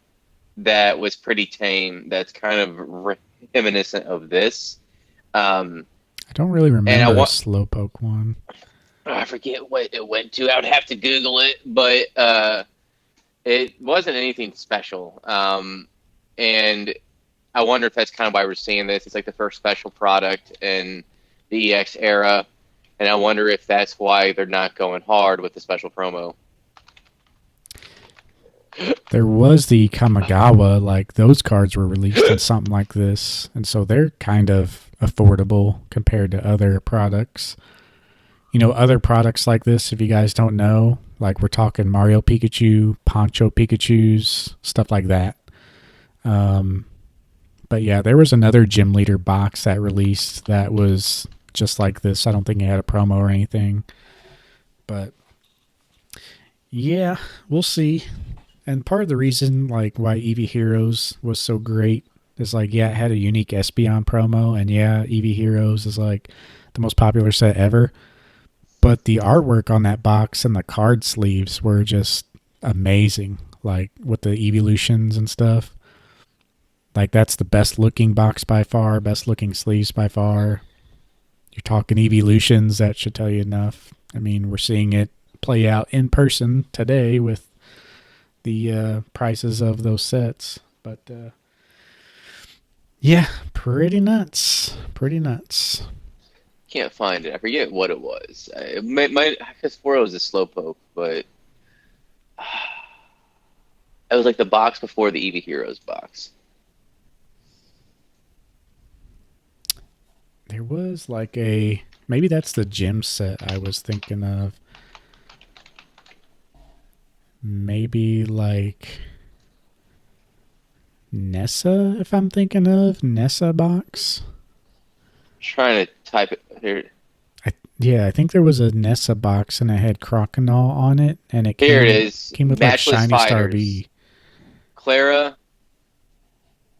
That was pretty tame. That's kind of reminiscent of this. I don't really remember a Slowpoke one. I forget what it went to. I would have to Google it, but it wasn't anything special. And I wonder if that's kind of why we're seeing this. It's like the first special product in the EX era, and I wonder if that's why they're not going hard with the special promo. There was the Kamigawa, like those cards were released in something like this, and so they're kind of affordable compared to other products. You know, other products like this, if you guys don't know, like we're talking Mario Pikachu, Poncho Pikachus, stuff like that. But yeah, there was another gym leader box that released that was just like this. I don't think it had a promo or anything. But yeah, we'll see. And part of the reason like why Eevee Heroes was so great is like, yeah, it had a unique Espeon promo, and yeah, Eevee Heroes is like the most popular set ever. But the artwork on that box and the card sleeves were just amazing, like with the evolutions and stuff. Like that's the best looking box by far, best looking sleeves by far. You're talking evolutions, that should tell you enough. I mean, we're seeing it play out in person today with the prices of those sets. But yeah, pretty nuts. Pretty nuts. Can't find it. I forget what it was. I guess it was a Slowpoke, but it was like the box before the Eevee Heroes box. There was like a, maybe that's the gym set I was thinking of. Maybe like Nessa, if I'm thinking of Nessa box. Trying to type it here. I think there was a Nessa box and it had Crocodile on it, and it here it is. Came with Matchless like Shiny Fighters. Star V.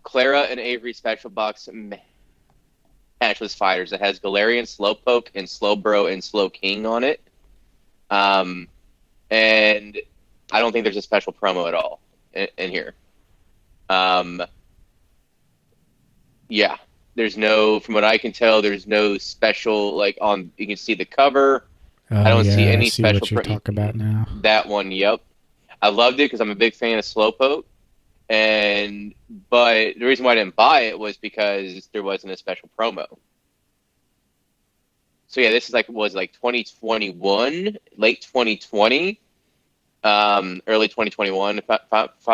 Clara and Avery special box Matchless Fighters. It has Galarian, Slowpoke, and Slowbro and Slowking on it. And I don't think there's a special promo at all in here. Yeah, there's no, from what I can tell, there's no special, like on, you can see the cover. I don't see any special. What you're talking about now. That one, yep. I loved it because I'm a big fan of Slowpoke. But the reason why I didn't buy it was because there wasn't a special promo. So yeah, this is was 2021, late 2020, early 2021,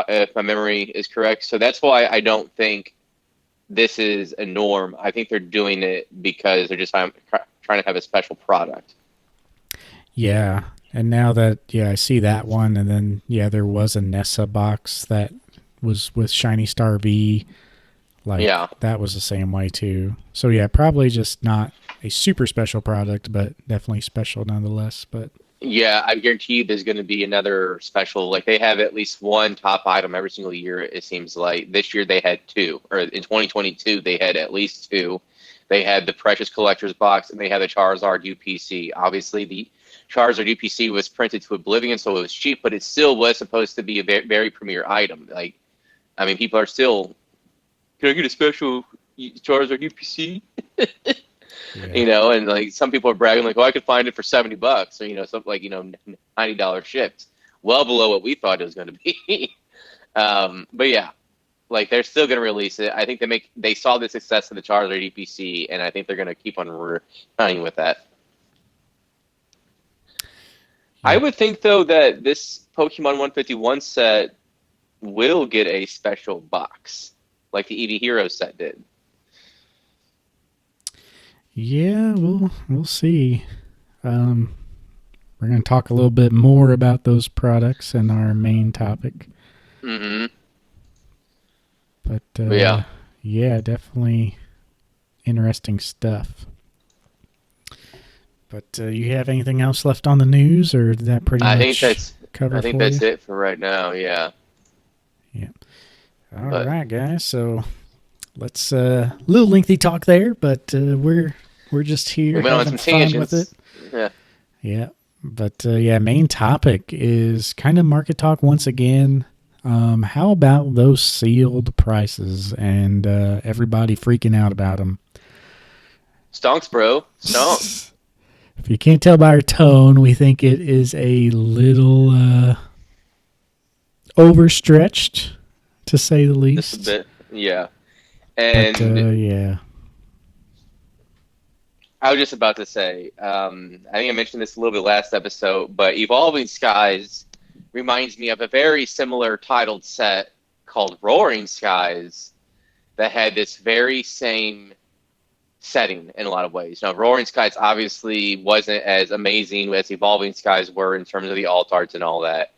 if my memory is correct. So that's why I don't think this is a norm. I think they're doing it because they're just trying to have a special product. Yeah, and now that I see that one, and then there was a Nessa box that was with Shiny Star V. Like, Yeah. that was the same way too. So yeah, probably just not a super special product, but definitely special nonetheless. But Yeah, I guarantee you there's going to be another special. Like they have at least one top item every single year, it seems like. This year they had two, or in 2022 they had at least two. They had the Precious Collector's Box and they had the Charizard UPC. Obviously, the Charizard UPC was printed to oblivion, so it was cheap, but it still was supposed to be a very, very premier item. Like, I mean, people are still, can I get a special Charizard UPC? yeah. And like some people are bragging like, oh, I could find it for $70, or something like $90 shipped, well below what we thought it was going to be. But yeah, like they're still going to release it. I think they saw the success of the Charizard EPC, and I think they're going to keep on running with that. I Yep. would think though that this Pokemon 151 set will get a special box, like the Eevee Hero set did. Yeah, we'll see. Um, we're going to talk a little bit more about those products in our main topic. Mm-hmm. But Yeah. yeah, definitely interesting stuff. But you have anything else left on the news, or did that pretty I think much that's cover I think for you? that's it for right now. Yeah. Yeah. All But right, guys. So let's little lengthy talk there, but we're just we here went on having some fun with it. tangents. Yeah. Yeah. But yeah, main topic is kind of market talk once again. How about those sealed prices and everybody freaking out about them? Stonks, bro. Stonks. If you can't tell by our tone, we think it is a little overstretched, to say the Just a least. bit. Yeah. But And yeah, I was just about to say, I think I mentioned this a little bit last episode, but Evolving Skies reminds me of a very similar titled set called Roaring Skies that had this very same setting in a lot of ways. Now, Roaring Skies obviously wasn't as amazing as Evolving Skies were in terms of the alt arts and all that,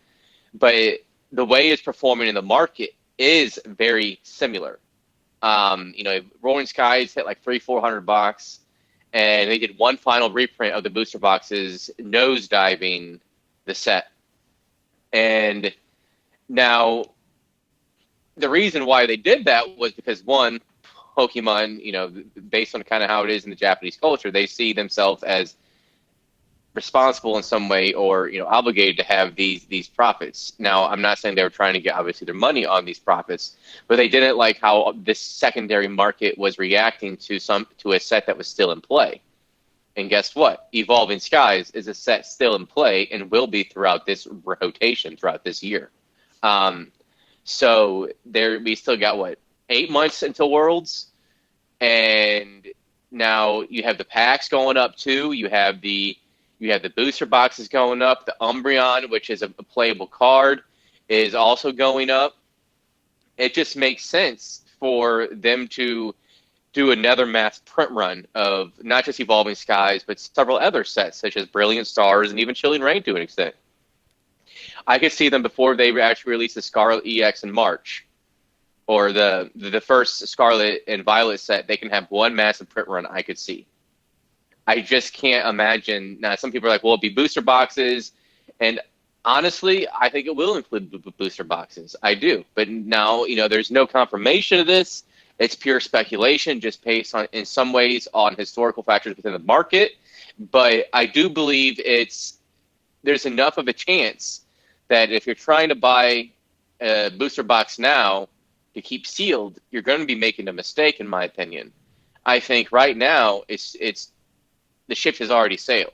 but the way it's performing in the market is very similar. Roaring Skies hit like 300-400 bucks, and they did one final reprint of the booster boxes, nosediving the set. And now the reason why they did that was because one, Pokemon, based on kind of how it is in the Japanese culture, they see themselves as responsible in some way or obligated to have these profits. Now, I'm not saying they were trying to get obviously their money on these profits, but they didn't like how this secondary market was reacting to a set that was still in play. And guess what? Evolving Skies is a set still in play and will be throughout this rotation throughout this year. So we still got 8 months until Worlds, and now you have the packs going up too. You have the booster boxes going up. The Umbreon, which is a playable card, is also going up. It just makes sense for them to do another mass print run of not just Evolving Skies, but several other sets, such as Brilliant Stars and even Chilling Reign to an extent. I could see them before they actually release the Scarlet EX in March, or the first Scarlet and Violet set. They can have one massive print run. I could see. I just can't imagine. Now, some people are like, well, it'll be booster boxes. And honestly, I think it will include booster boxes. I do. But now, there's no confirmation of this. It's pure speculation, just based on, in some ways, on historical factors within the market. But I do believe there's enough of a chance that if you're trying to buy a booster box now to keep sealed, you're going to be making a mistake, in my opinion. I think right now it's the ship has already sailed,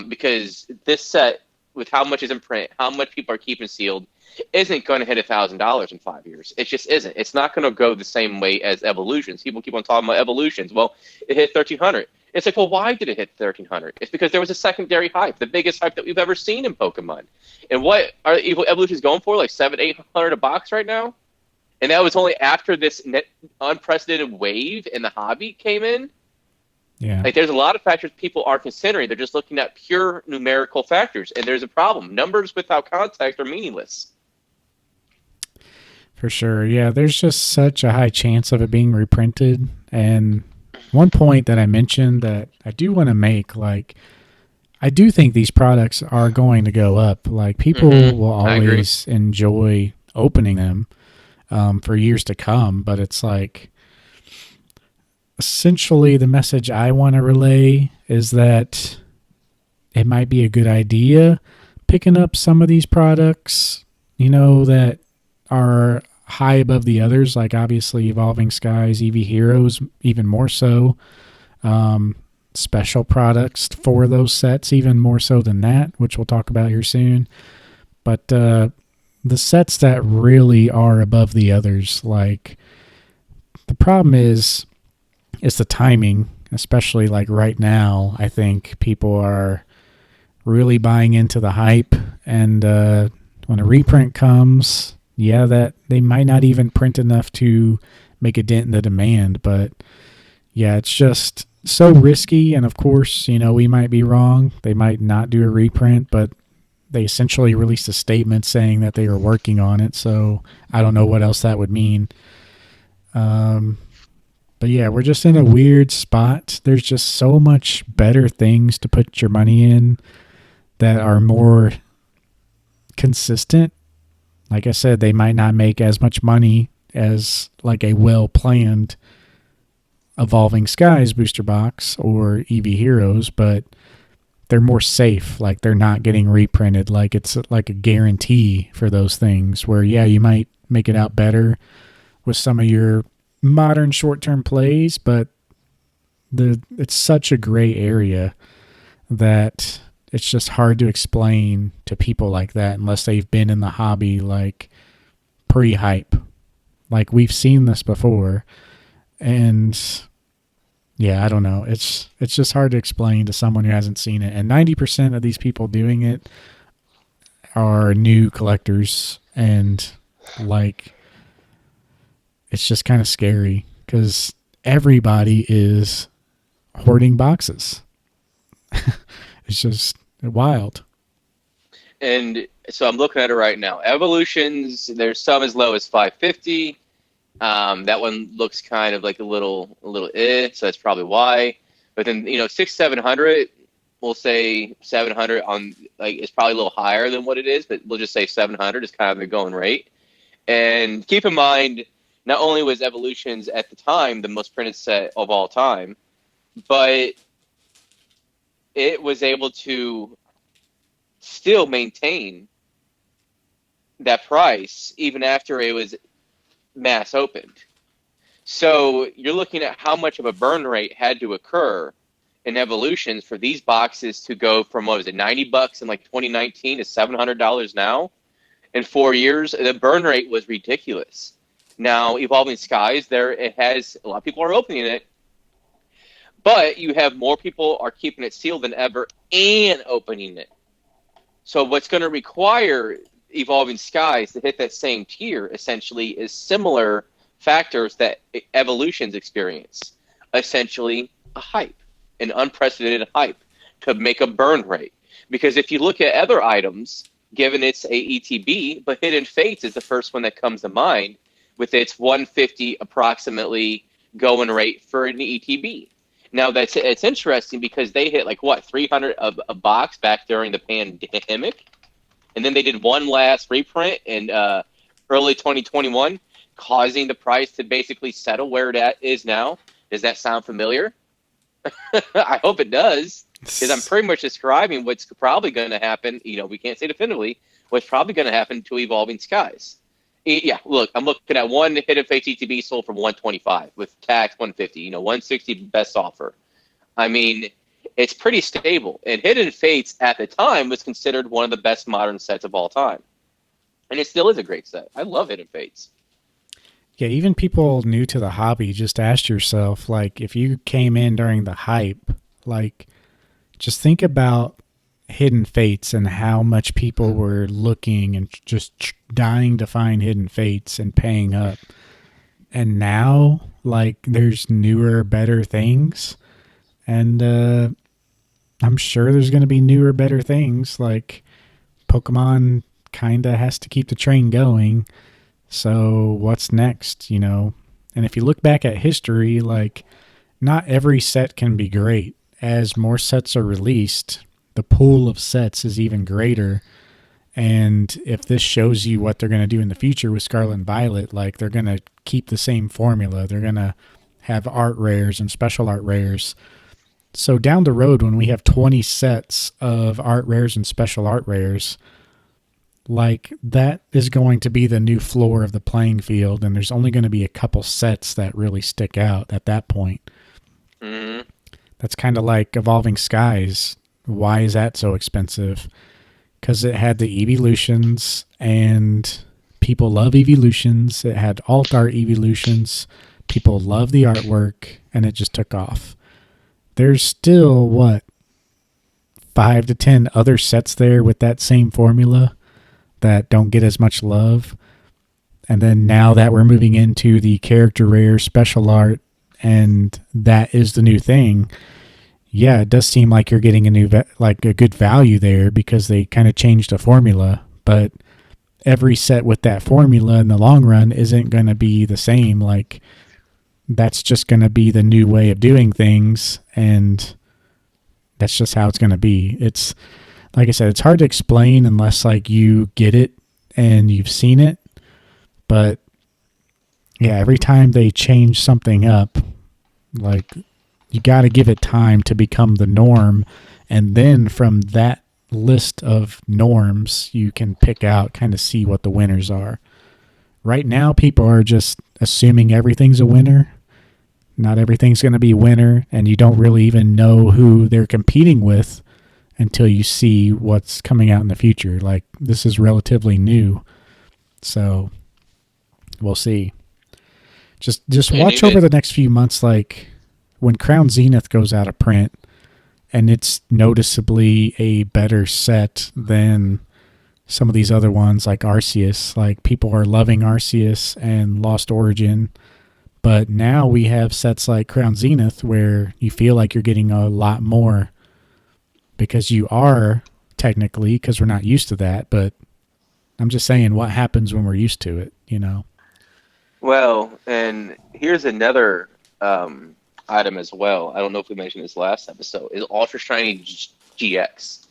because this set, with how much is in print, how much people are keeping sealed, isn't going to hit $1,000 in 5 years. It just isn't. It's not going to go the same way as Evolutions. People keep on talking about Evolutions. Well, it hit 1,300. It's like, well, why did it hit 1,300? It's because there was a secondary hype, the biggest hype that we've ever seen in Pokemon. And what are Evolutions going for? Like $700-800 a box right now? And that was only after this unprecedented wave in the hobby came in. yeah. Like, there's a lot of factors people aren't considering. They're just looking at pure numerical factors, and there's a problem. Numbers without context are meaningless. For sure. Yeah, there's just such a high chance of it being reprinted. And one point that I mentioned that I do want to make, like, I do think these products are going to go up. Like, people will I agree. always enjoy opening them for years to come. But it's like, essentially, the message I want to relay is that it might be a good idea picking up some of these products, that are high above the others, like obviously Evolving Skies, EV Heroes, even more so. Special products for those sets, even more so than that, which we'll talk about here soon. But the sets that really are above the others, like, the problem is it's the timing, especially like right now. I think people are really buying into the hype, and when a reprint comes, yeah, that they might not even print enough to make a dent in the demand. But yeah, it's just so risky. And of course, we might be wrong. They might not do a reprint, but they essentially released a statement saying that they were working on it. So I don't know what else that would mean. But yeah, we're just in a weird spot. There's just so much better things to put your money in that are more consistent. Like I said, they might not make as much money as like a well-planned Evolving Skies booster box or EV Heroes, but they're more safe. Like, they're not getting reprinted. Like, it's like a guarantee for those things where, yeah, you might make it out better with some of your modern short-term plays, but it's such a gray area that it's just hard to explain to people like that unless they've been in the hobby, like, pre-hype. Like, we've seen this before, and yeah, I don't know. It's just hard to explain to someone who hasn't seen it. And 90% of these people doing it are new collectors, and like, it's just kind of scary because everybody is hoarding boxes. It's just wild. And so I'm looking at it right now. Evolutions, there's some as low as 550. That one looks kind of like a little so that's probably why. But then 700, we'll say 700 on, like, it's probably a little higher than what it is, but we'll just say 700 is kind of the going rate. And keep in mind, not only was Evolutions at the time the most printed set of all time, but it was able to still maintain that price even after it was mass opened. So you're looking at how much of a burn rate had to occur in Evolutions for these boxes to go from, what was it, $90 in like 2019 to $700 now in 4 years. The burn rate was ridiculous. Now, Evolving Skies, it has a lot of people are opening it, but you have more people are keeping it sealed than ever and opening it. So what's going to require Evolving Skies to hit that same tier, essentially, is similar factors that Evolutions experience. Essentially, a hype, an unprecedented hype to make a burn rate. Because if you look at other items, given it's a ETB, but Hidden Fates is the first one that comes to mind with its 150 approximately going rate for an ETB. Now, it's interesting because they hit, like, what, 300 a box back during the pandemic? And then they did one last reprint in early 2021, causing the price to basically settle where it is now. Does that sound familiar? I hope it does, because I'm pretty much describing what's probably going to happen. We can't say definitively what's probably going to happen to Evolving Skies. Yeah, look, I'm looking at one Hidden Fates ETB sold for 125 with tax 150. 160 best offer. I mean, it's pretty stable. And Hidden Fates at the time was considered one of the best modern sets of all time, and it still is a great set. I love Hidden Fates. Yeah, even people new to the hobby, just ask yourself, like, if you came in during the hype, like, just think about Hidden Fates and how much people were looking and just dying to find Hidden Fates and paying up. And now, like, there's newer, better things. And I'm sure there's going to be newer, better things. Like, Pokemon kind of has to keep the train going. So what's next, you know? And if you look back at history, like not every set can be great. As more sets are released, the pool of sets is even greater. And if this shows you what they're going to do in the future with Scarlet and Violet, like they're going to keep the same formula. They're going to have art rares and special art rares. So down the road, when we have 20 sets of art rares and special art rares, like that is going to be the new floor of the playing field. And there's only going to be a couple sets that really stick out at that point. Mm-hmm. That's kind of like Evolving Skies. Why is that so expensive? Because it had the evolutions, and people love evolutions. It had alt art evolutions. People love the artwork, and it just took off. There's still, what, 5 to 10 other sets there with that same formula that don't get as much love. And then now that we're moving into the character rare special art, and that is the new thing, yeah, it does seem like you're getting a good value there because they kind of changed the formula. But every set with that formula in the long run isn't going to be the same. Like that's just going to be the new way of doing things, and that's just how it's going to be. It's like I said, it's hard to explain unless like you get it and you've seen it. But yeah, every time they change something up, like you got to give it time to become the norm, and then from that list of norms you can pick out, kind of see what the winners are. Right now people are just assuming everything's a winner. Not everything's going to be a winner, and you don't really even know who they're competing with until you see what's coming out in the future. Like this is relatively new, so we'll see. Just And watch over the next few months, like when Crown Zenith goes out of print, and it's noticeably a better set than some of these other ones like Arceus. Like people are loving Arceus and Lost Origin, but now we have sets like Crown Zenith where you feel like you're getting a lot more because you are technically, because we're not used to that. But I'm just saying what happens when we're used to it, you know? Well, and here's another item as well. I don't know if we mentioned this last episode. Is Ultra Shiny GX.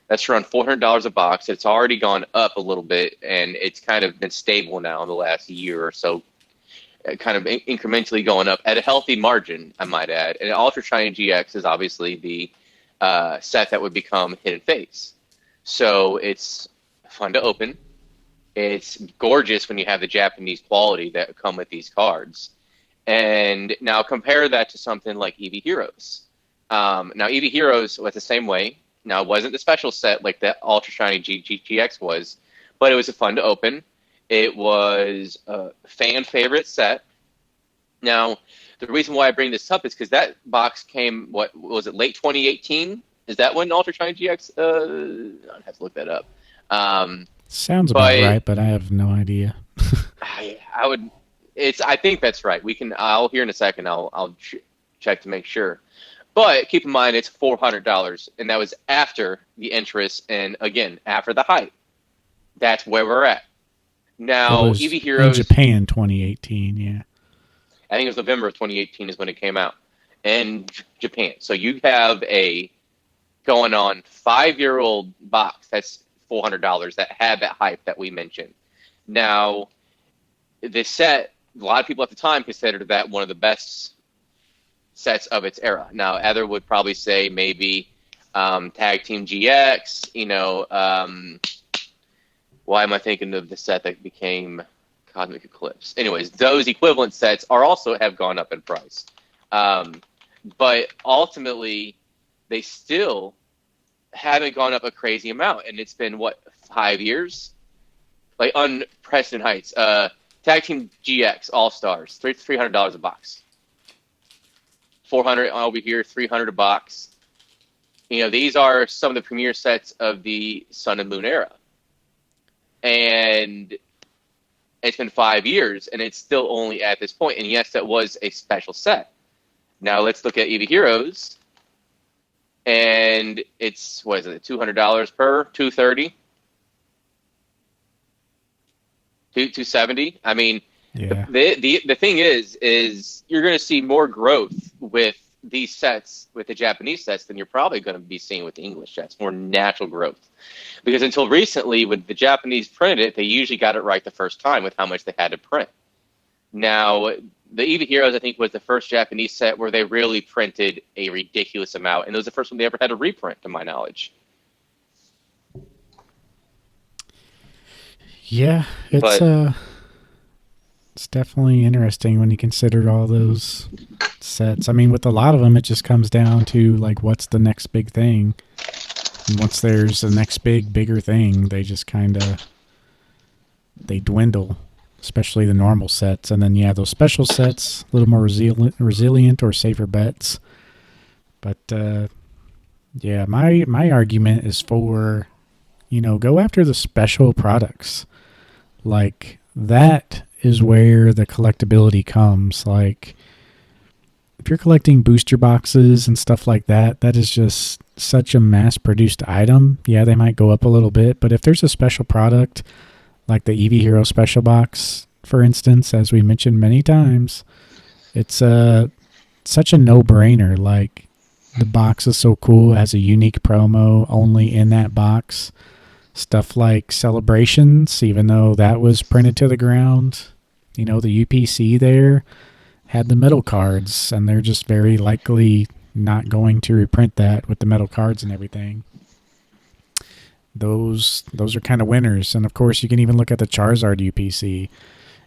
That's around $400 a box. It's already gone up a little bit, and it's kind of been stable now in the last year or so, kind of incrementally going up at a healthy margin, I might add. And Ultra Shiny GX is obviously the set that would become Hidden Face. So it's fun to open. It's gorgeous when you have the Japanese quality that come with these cards. And now compare that to something like EV Heroes. Now, EV Heroes was the same way. Now, it wasn't the special set like the Ultra Shiny GX was, but it was a fun to open. It was a fan favorite set. Now, the reason why I bring this up is because that box came, what was it, late 2018? Is that when Ultra Shiny GX? I'd have to look that up. Sounds about right, but I have no idea. I would. I think that's right. I'll here in a second. I'll check to make sure. But keep in mind, it's $400, and that was after the interest, and again after the hype. That's where we're at now. EV Heroes in Japan, 2018. Yeah, I think it was November of 2018 is when it came out in Japan. So you have a going on 5-year-old box that's $400 that had that hype that we mentioned. Now, this set, a lot of people at the time considered that one of the best sets of its era. Now, Heather would probably say maybe Tag Team GX, why am I thinking of the set that became Cosmic Eclipse? Anyways, those equivalent sets have gone up in price. But ultimately, they still haven't gone up a crazy amount. And it's been, 5 years? Like unprecedented heights. Tag Team GX All-Stars, $300 a box. $400 over here, $300 a box. These are some of the premier sets of the Sun and Moon era. And it's been 5 years, and it's still only at this point. And yes, that was a special set. Now let's look at EV Heroes. And it's, $200 per? $230? 270. I mean, Yeah. the thing is you're going to see more growth with these sets, with the Japanese sets, than you're probably going to be seeing with the English sets. More natural growth, because until recently, when the Japanese printed it, they usually got it right the first time with how much they had to print. Now, the Eevee Heroes, I think, was the first Japanese set where they really printed a ridiculous amount, and it was the first one they ever had to reprint, to my knowledge. Yeah, But it's definitely interesting when you consider all those sets. I mean, with a lot of them, it just comes down to like what's the next big thing. And once there's the next bigger thing, they just kind of they dwindle, especially the normal sets. And then yeah, those special sets, a little more resilient or safer bets. But yeah, my argument is for go after the special products. Like that is where the collectability comes. Like if you're collecting booster boxes and stuff like that, that is just such a mass-produced item. Yeah, they might go up a little bit, but if there's a special product like the Eevee Hero Special Box, for instance, as we mentioned many times, it's such a no-brainer. Like the box is so cool, it has a unique promo only in that box. Stuff like Celebrations, even though that was printed to the ground, the UPC there had the metal cards, and they're just very likely not going to reprint that with the metal cards and everything. Those are kind of winners. And of course, you can even look at the Charizard UPC.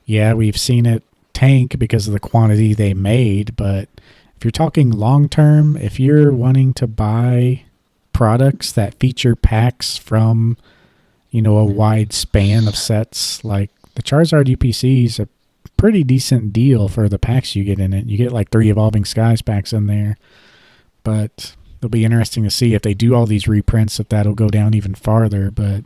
Yeah, we've seen it tank because of the quantity they made, but if you're talking long term, if you're wanting to buy products that feature packs from a wide span of sets, like the Charizard UPC is a pretty decent deal for the packs you get in it. You get like 3 Evolving Skies packs in there, but it'll be interesting to see if they do all these reprints, if that'll go down even farther. But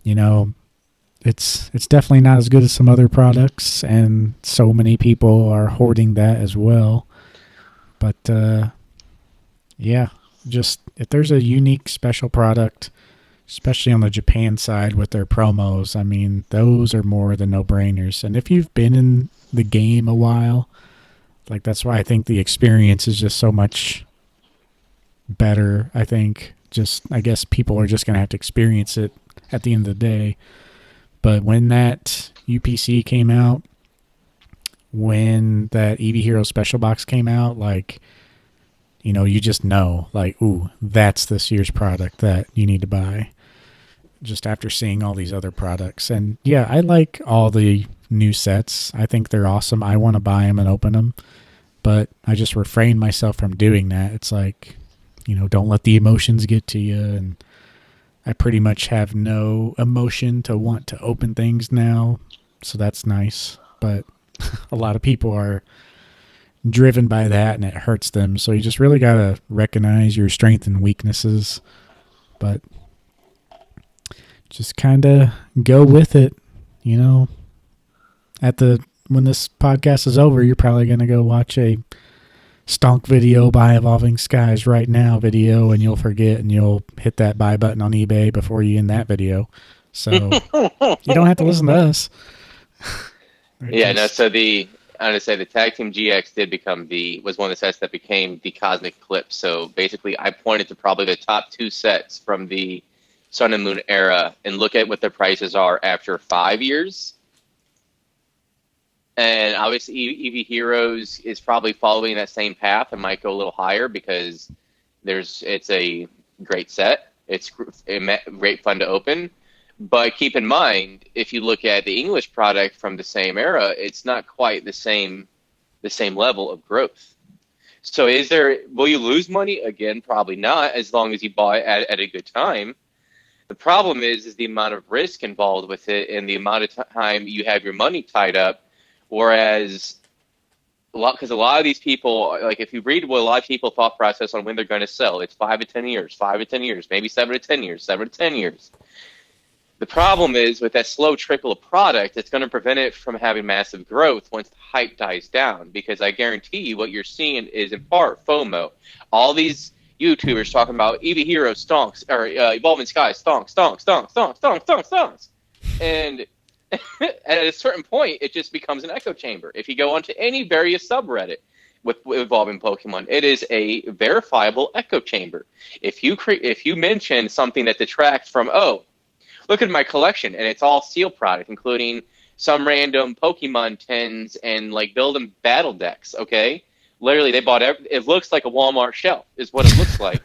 it's definitely not as good as some other products, and so many people are hoarding that as well. But yeah, just if there's a unique special product, especially on the Japan side with their promos, I mean, those are more the no-brainers. And if you've been in the game a while, like that's why I think the experience is just so much better. I think I guess people are just going to have to experience it at the end of the day. But when that UPC came out, when that Eevee Hero Special Box came out, like, you just know, like, ooh, that's this year's product that you need to buy. Just after seeing all these other products. And yeah, I like all the new sets. I think they're awesome. I want to buy them and open them, but I just refrain myself from doing that. It's like, don't let the emotions get to you. And I pretty much have no emotion to want to open things now. So that's nice. But a lot of people are driven by that and it hurts them. So you just really got to recognize your strengths and weaknesses. But just kind of go with it, when this podcast is over, you're probably going to go watch a stonk video buy Evolving Skies right now video, and you'll forget, and you'll hit that buy button on eBay before you end that video. So you don't have to listen to us. yeah, no. So I'm gonna say the Tag Team GX was one of the sets that became the Cosmic Eclipse. So basically, I pointed to probably the top 2 sets from the Sun and Moon era and look at what their prices are after 5 years. And obviously, Eevee Heroes is probably following that same path and might go a little higher because it's a great set. It's great fun to open. But keep in mind, if you look at the English product from the same era, it's not quite the same level of growth. So will you lose money? Again, probably not, as long as you buy at a good time. The problem is the amount of risk involved with it and the amount of time you have your money tied up. Whereas because a lot of these people, like if you read what a lot of people thought process on when they're going to sell, it's 5 to 10 years, maybe 7 to 10 years, 7 to 10 years. The problem is with that slow trickle of product, it's going to prevent it from having massive growth once the hype dies down. Because I guarantee you what you're seeing is in part FOMO. All these YouTubers talking about Eevee Heroes stonks, or Evolving Skies stonks. And At a certain point, it just becomes an echo chamber. If you go onto any various subreddit with evolving Pokemon, it is a verifiable echo chamber. If you mention something that detracts from, oh, look at my collection, and it's all seal product, including some random Pokemon tins and like building battle decks. Okay, literally, they bought it looks like a Walmart shelf, is what it looks like.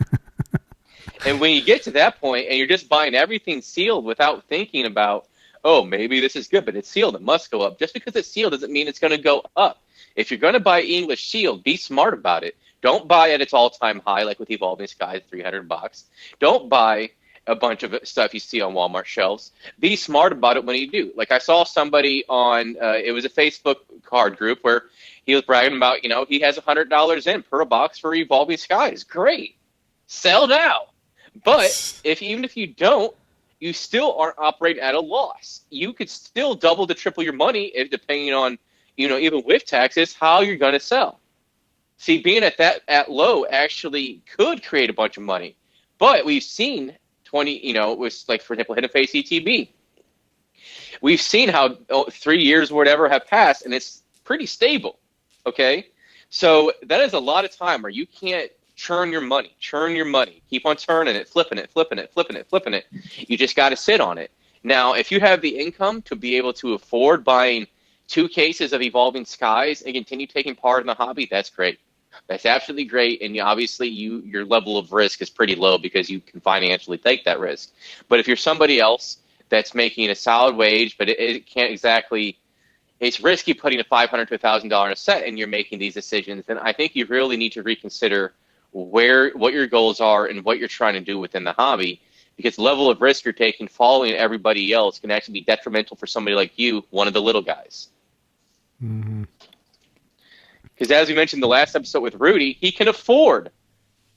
And when you get to that point, and you're just buying everything sealed without thinking about, oh, maybe this is good, but it's sealed, it must go up. Just because it's sealed doesn't mean it's going to go up. If you're going to buy English sealed, be smart about it. Don't buy at its all-time high, like with Evolving Skies, $300. Don't buy a bunch of stuff you see on Walmart shelves. Be smart about it when you do. Like I saw somebody on, it was a Facebook card group where he was bragging about, he has $100 in per box for Evolving Skies. Great. Sell now. But even if you don't, you still aren't operating at a loss. You could still double to triple your money if, depending on, even with taxes, how you're going to sell. See, being at low actually could create a bunch of money. But we've seen with, like, for example, Hidden Face ETB. We've seen how 3 years or whatever have passed, and it's pretty stable. Okay? So that is a lot of time where you can't churn your money, keep on turning it, flipping it. You just got to sit on it. Now, if you have the income to be able to afford buying 2 cases of Evolving Skies and continue taking part in the hobby, that's great. That's absolutely great. And obviously your level of risk is pretty low because you can financially take that risk. But if you're somebody else that's making a solid wage, but it can't exactly, it's risky putting a $500 to $1,000 in a set and you're making these decisions, then I think you really need to reconsider what your goals are and what you're trying to do within the hobby, because the level of risk you're taking following everybody else can actually be detrimental for somebody like you, one of the little guys. Mm-hmm. Because as we mentioned in the last episode with Rudy, he can afford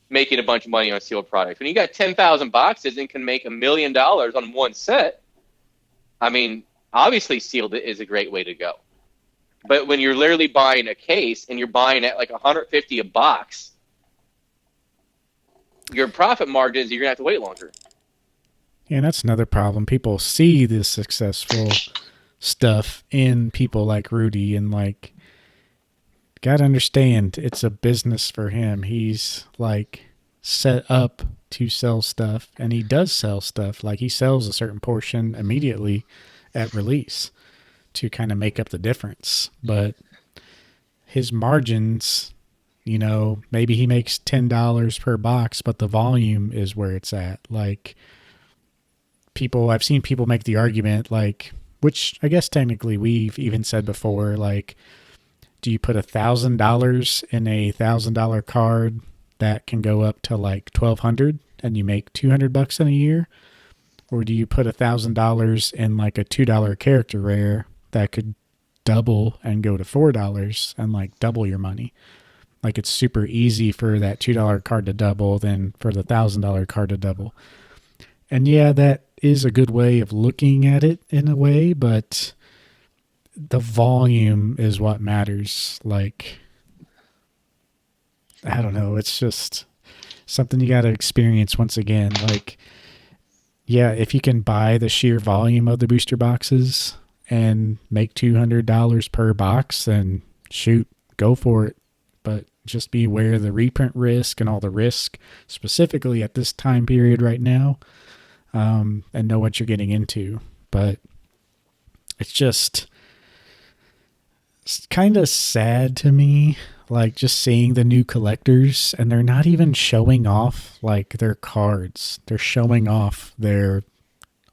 making a bunch of money on sealed products. When you got 10,000 boxes and can make $1 million on one set, I mean, obviously sealed is a great way to go. But when you're literally buying a case and you're buying at like $150 a box, your profit margins, you're going to have to wait longer. Yeah, and that's another problem. People see the successful stuff in people like Rudy, and like, gotta understand, it's a business for him. He's like set up to sell stuff, and he does sell stuff. Like, he sells a certain portion immediately at release to kind of make up the difference. But his margins, maybe he makes $10 per box, but the volume is where it's at. Like, I've seen people make the argument, like, which I guess technically we've even said before, like, do you put $1,000 in a $1,000 card that can go up to like $1,200 and you make $200 in a year? Or do you put $1,000 in like a $2 character rare that could double and go to $4 and like double your money? Like, it's super easy for that $2 card to double than for the $1,000 card to double. And yeah, that is a good way of looking at it in a way, but the volume is what matters. Like, I don't know. It's just something you got to experience once again. Like, yeah, if you can buy the sheer volume of the booster boxes and make $200 per box, then shoot, go for it. But just be aware of the reprint risk and all the risk specifically at this time period right now, and know what you're getting into. But it's just, it's kind of sad to me, like, just seeing the new collectors, and they're not even showing off like their cards. They're showing off their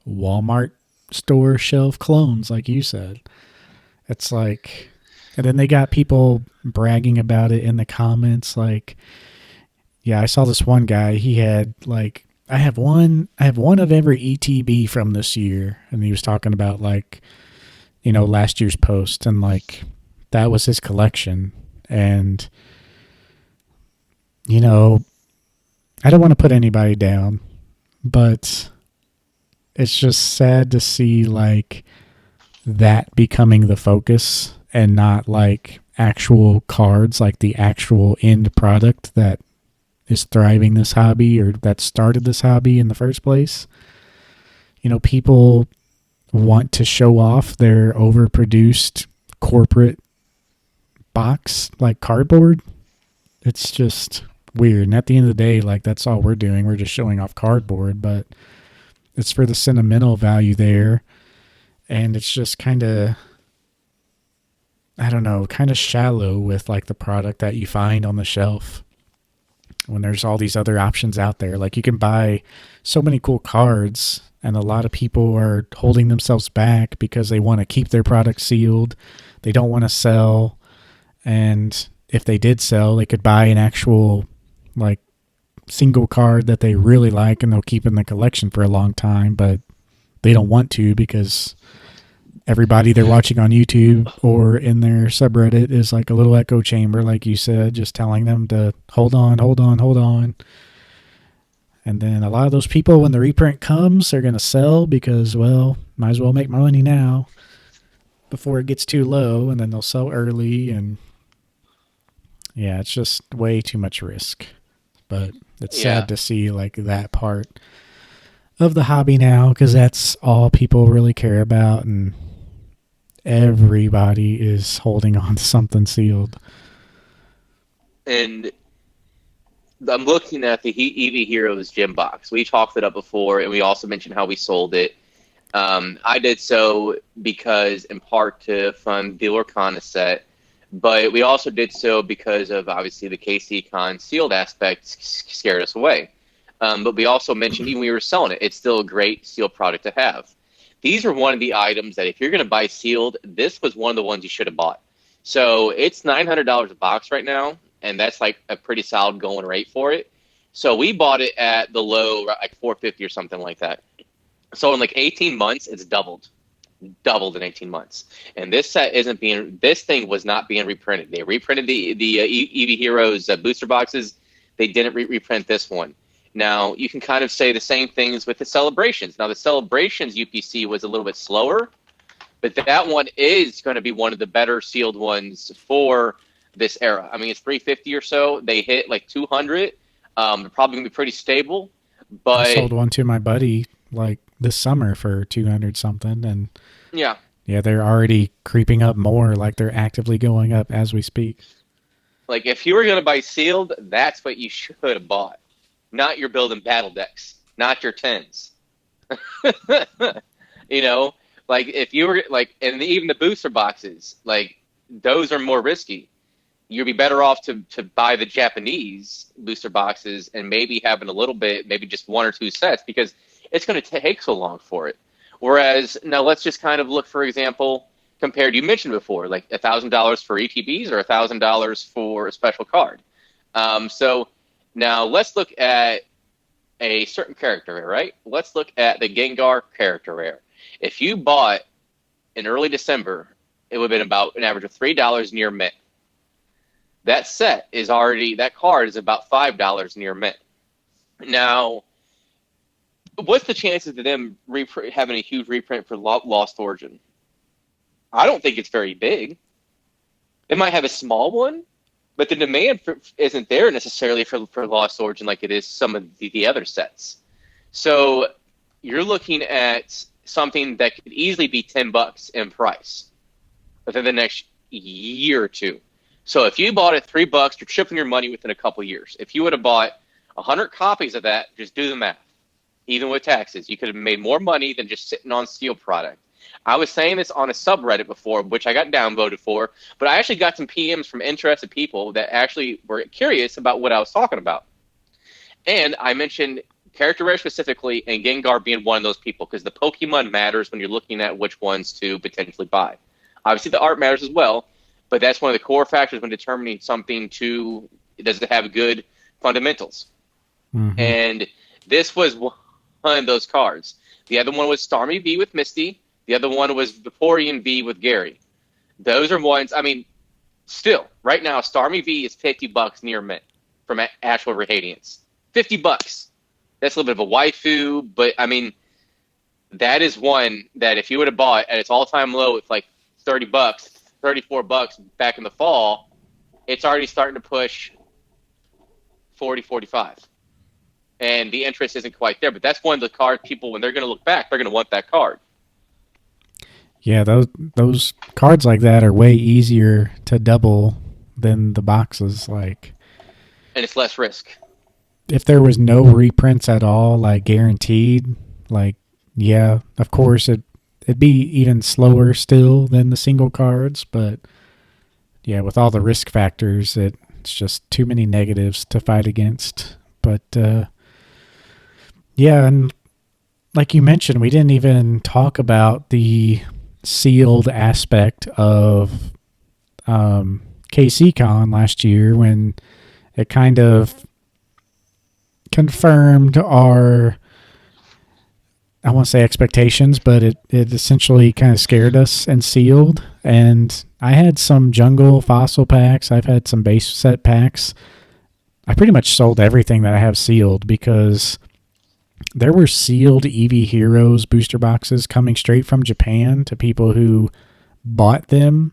Walmart store shelf clones, like you said. It's like, and then they got people bragging about it in the comments. Like, yeah, I saw this one guy. He had like, I have one of every ETB from this year, and he was talking about like, last year's post, and like, that was his collection. And I don't want to put anybody down, but it's just sad to see like that becoming the focus and not like actual cards, like the actual end product that is thriving this hobby or that started this hobby in the first place. People want to show off their overproduced corporate box like cardboard. It's just weird. And at the end of the day, like that's all we're doing. We're just showing off cardboard, but it's for the sentimental value there. And it's just kind of, I don't know, kind of shallow with like the product that you find on the shelf when there's all these other options out there. Like you can buy so many cool cards, and a lot of people are holding themselves back because they want to keep their product sealed. They don't want to sell. And if they did sell, they could buy an actual like single card that they really like and they'll keep in the collection for a long time, but they don't want to because everybody they're watching on YouTube or in their subreddit is like a little echo chamber, like you said, just telling them to hold on, hold on, hold on. And then a lot of those people, when the reprint comes, they're going to sell because, well, might as well make my money now before it gets too low, and then they'll sell early. And yeah, it's just way too much risk. But it's sad to see like that part of the hobby now, because that's all people really care about, and everybody is holding on to something sealed. And I'm looking at the EV Heroes gym box. We talked it up before, and we also mentioned how we sold it. I did so because, in part, to fund the Lorcana set, but we also did so because of, obviously, the KC Con sealed aspect scared us away. But we also mentioned, even when we were selling it, it's still a great sealed product to have. These are one of the items that if you're going to buy sealed, this was one of the ones you should have bought. So it's $900 a box right now, and that's like a pretty solid going rate for it. So we bought it at the low, like $450 or something like that. So in like 18 months, it's doubled in 18 months. And this set this thing was not being reprinted. They reprinted the EV Heroes booster boxes. They didn't reprint this one. Now, you can kind of say the same things with the Celebrations. Now, the Celebrations UPC was a little bit slower, but that one is going to be one of the better sealed ones for this era. I mean, it's 350 or so. They hit like 200. They're probably going to be pretty stable. But I sold one to my buddy like this summer for 200 something, and yeah, they're already creeping up more. Like they're actively going up as we speak. like if you were going to buy sealed, that's what you should have bought. Not your building battle decks, not your 10s. You know, like if you were like, and even the booster boxes, like those are more risky. You'd be better off to buy the Japanese booster boxes and maybe having a little bit, maybe just one or two sets, because it's going to take so long for it. Whereas now let's just kind of look, for example, compared, you mentioned before, like $1,000 for ETBs or $1,000 for a special card. So now let's look at a certain character rare, right? Let's look at the Gengar character rare. If you bought in early December, it would have been about an average of $3 near mint. That set is already, that card is about $5 near mint. Now, what's the chances of them having a huge reprint for Lost Origin? I don't think it's very big. They might have a small one, but the demand isn't there necessarily for Lost Origin like it is some of the other sets. So you're looking at something that could easily be $10 in price within the next year or two. So if you bought it $3, you're tripling your money within a couple years. If you would have bought 100 copies of that, just do the math. Even with taxes, you could have made more money than just sitting on steel product. I was saying this on a subreddit before, which I got downvoted for, but I actually got some PMs from interested people that actually were curious about what I was talking about. And I mentioned character rare specifically and Gengar being one of those people, because the Pokemon matters when you're looking at which ones to potentially buy. Obviously, the art matters as well, but that's one of the core factors when determining something does it have good fundamentals. Mm-hmm. And this was one of those cards. The other one was Starmie V with Misty. The other one was Vaporeon V with Gary. Those are ones, I mean, still, right now, Starmie V is $50 near mint from actual Radiance. $50. That's a little bit of a waifu, but I mean, that is one that if you would have bought at its all-time low with like $30, $34 back in the fall, it's already starting to push 40, 45. And the interest isn't quite there, but that's one of the cards people, when they're going to look back, they're going to want that card. Yeah, those cards like that are way easier to double than the boxes. Like And it's less risk. if there was no reprints at all, like guaranteed, like yeah, of course it'd be even slower still than the single cards, but yeah, with all the risk factors, it's just too many negatives to fight against. But yeah, and like you mentioned, we didn't even talk about the sealed aspect of KCCon last year when it kind of confirmed our, I won't say expectations, but it essentially kind of scared us and sealed. And I had some jungle fossil packs. I've had some base set packs. I pretty much sold everything that I have sealed because there were sealed EV Heroes booster boxes coming straight from Japan to people who bought them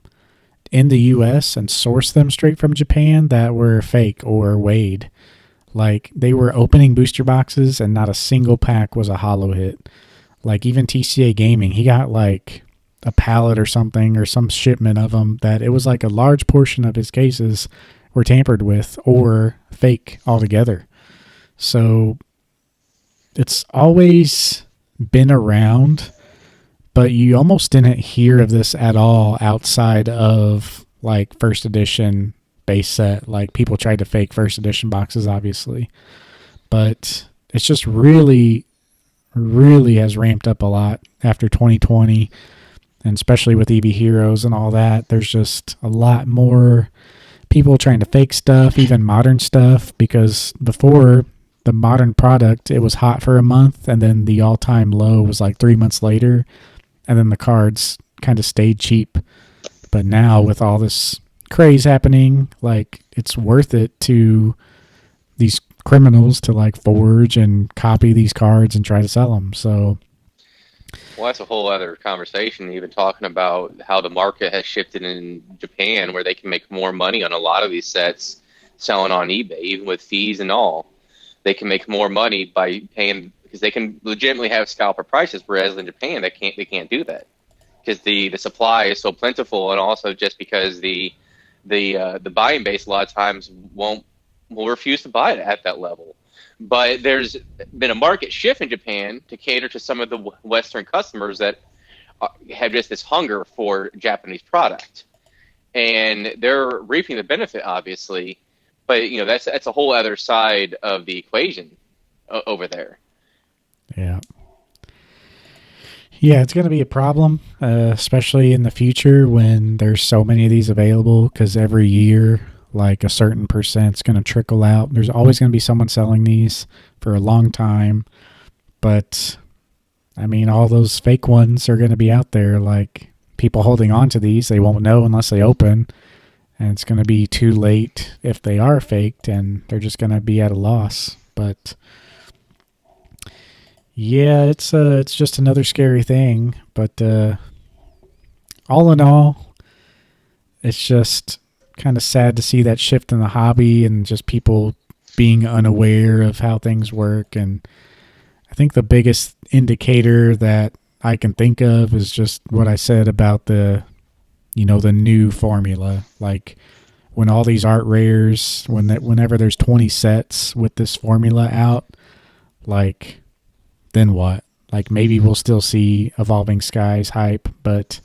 in the US and sourced them straight from Japan that were fake or weighed. Like they were opening booster boxes and not a single pack was a hollow hit. Like even TCA Gaming, he got like a pallet or something or some shipment of them that it was like a large portion of his cases were tampered with or fake altogether. So it's always been around, but you almost didn't hear of this at all outside of like first edition base set. Like people tried to fake first edition boxes, obviously, but it's just really, really has ramped up a lot after 2020, and especially with EV Heroes and all that. There's just a lot more people trying to fake stuff, even modern stuff, because before the modern product, it was hot for a month, and then the all-time low was like 3 months later, and then the cards kind of stayed cheap. But now with all this craze happening, like it's worth it to these criminals to like forge and copy these cards and try to sell them. So Well, that's a whole other conversation, even talking about how the market has shifted in Japan, where they can make more money on a lot of these sets selling on eBay, even with fees and all. They can make more money by paying because they can legitimately have scalper prices, whereas in Japan they can't do that because the supply is so plentiful, and also just because the buying base a lot of times will refuse to buy it at that level. But there's been a market shift in Japan to cater to some of the Western customers that have just this hunger for Japanese product, and they're reaping the benefit, obviously. But that's a whole other side of the equation over there. yeah. Yeah, it's going to be a problem, especially in the future when there's so many of these available because every year, like a certain percent's going to trickle out. There's always going to be someone selling these for a long time. But, I mean, all those fake ones are going to be out there. Like, people holding on to these, they won't know unless they open. And it's going to be too late if they are faked, and they're just going to be at a loss. But yeah, it's just another scary thing. But all in all, it's just kind of sad to see that shift in the hobby and just people being unaware of how things work. And I think the biggest indicator that I can think of is just what I said about the new formula. Like when all these art rares, whenever there's 20 sets with this formula out, like then what? Like maybe we'll still see Evolving Skies hype, but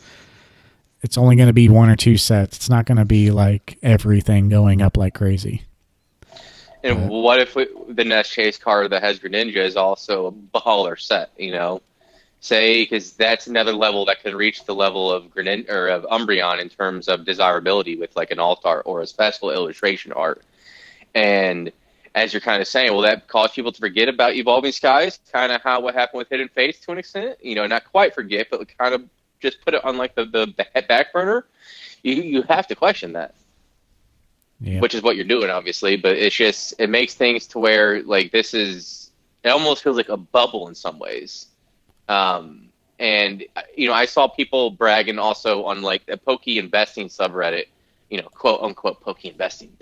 it's only going to be one or two sets. It's not going to be like everything going up like crazy. And But what if the Nest Chase card that has Greninja is also a baller set? Say because that's another level that could reach the level of Grenin or of Umbreon in terms of desirability with like an alt art or a special illustration art. And as you're kind of saying, will that cause people to forget about Evolving Skies? Kind of how what happened with Hidden Fates to an extent. Not quite forget, but kind of just put it on like the back burner. You have to question that, yeah, which is what you're doing, obviously. But it makes things to where like it almost feels like a bubble in some ways. And I saw people bragging also on like a Poke investing subreddit, quote unquote Poke investing.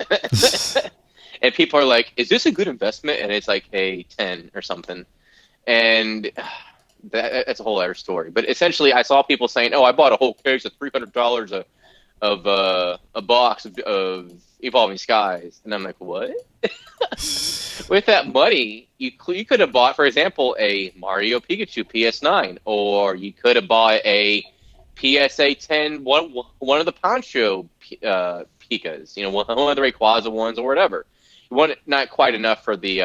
And people are like, is this a good investment? And it's like a 10 or something. And that's a whole other story. But essentially, I saw people saying, "Oh, I bought a whole case of $300 of a box of Evolving Skies," and I'm like, "What?" With that money, you could have bought, for example, a Mario Pikachu PS9, or you could have bought a PSA 10, one of the Poncho Pikas, one of the Rayquaza ones, or whatever. You want it, not quite enough for the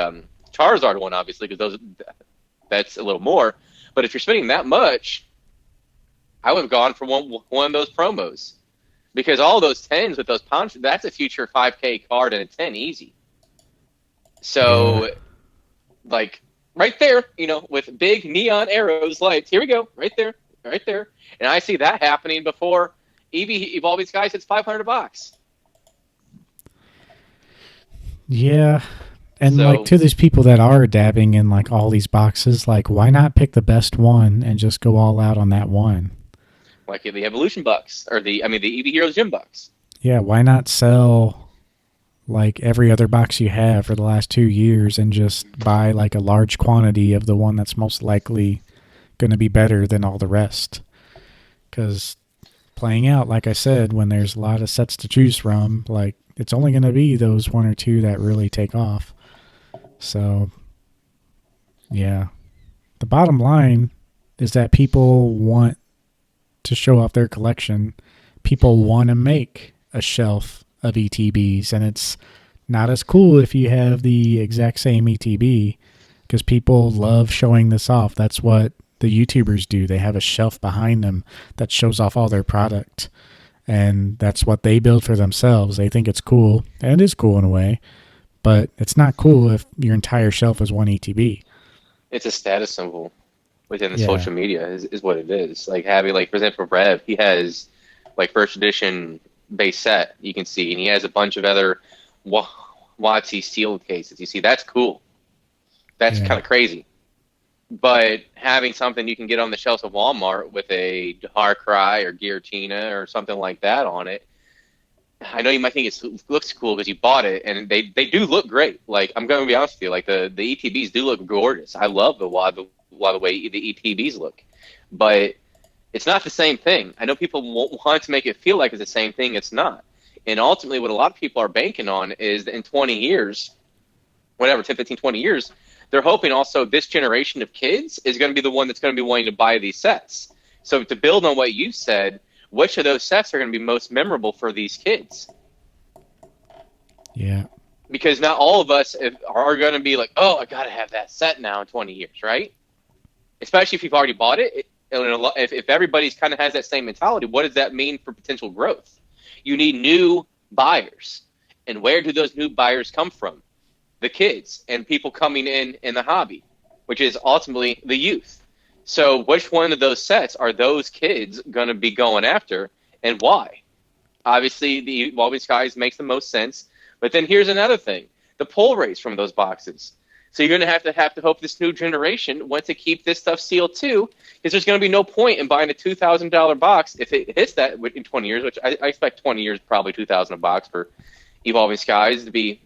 Charizard one, obviously, because that's a little more. But if you're spending that much, I would have gone for one of those promos, because all those tens with those Poncho, that's a future 5K card and a 10 easy. Yeah. So, like, right there, with big neon arrows, lights, here we go, right there, right there. And I see that happening before Evolving Skies hits $500. Yeah. And like So, to these people that are dabbing in like all these boxes, like why not pick the best one and just go all out on that one? like the Evolution Bucks, or the EV Heroes Gym Bucks. Yeah, why not sell like every other box you have for the last 2 years and just buy like a large quantity of the one that's most likely going to be better than all the rest? Because playing out, like I said, when there's a lot of sets to choose from, like it's only going to be those one or two that really take off. So, yeah. The bottom line is that people want to show off their collection. People want to make a shelf of ETBs, and it's not as cool if you have the exact same ETB because people love showing this off. That's what the YouTubers do. They have a shelf behind them that shows off all their product, and that's what they build for themselves. They think it's cool, and it is cool in a way, but it's not cool if your entire shelf is one ETB. It's a status symbol within the Yeah. social media is what it is. Like having, like, for example, Rev, he has like first edition base set, you can see, and he has a bunch of other WotC sealed cases. You see, that's cool. That's Yeah. kind of crazy. But having something you can get on the shelves of Walmart with a Darkrai or Giratina or something like that on it, I know you might think it looks cool because you bought it, and they do look great. Like, I'm going to be honest with you, like the ETBs do look gorgeous. I love the way the ETBs look, but it's not the same thing. I know people want to make it feel like it's the same thing. It's not. And ultimately, what a lot of people are banking on is that in 20 years, whatever, 10, 15, 20 years, they're hoping also this generation of kids is going to be the one that's going to be wanting to buy these sets. So to build on what you said, which of those sets are going to be most memorable for these kids? Yeah. Because not all of us are going to be like, oh, I got to have that set now in 20 years, right? Especially if you've already bought it. If everybody's kind of has that same mentality, what does that mean for potential growth? You need new buyers. And where do those new buyers come from? The kids and people coming in the hobby, which is ultimately the youth. So which one of those sets are those kids going to be going after, and why? Obviously, the Evolving Skies makes the most sense. But then here's another thing. The pull rates from those boxes. So you're going to have to hope this new generation wants to keep this stuff sealed too, because there's going to be no point in buying a $2,000 box if it hits that in 20 years, which I expect 20 years, probably $2,000 a box for Evolving Skies to be,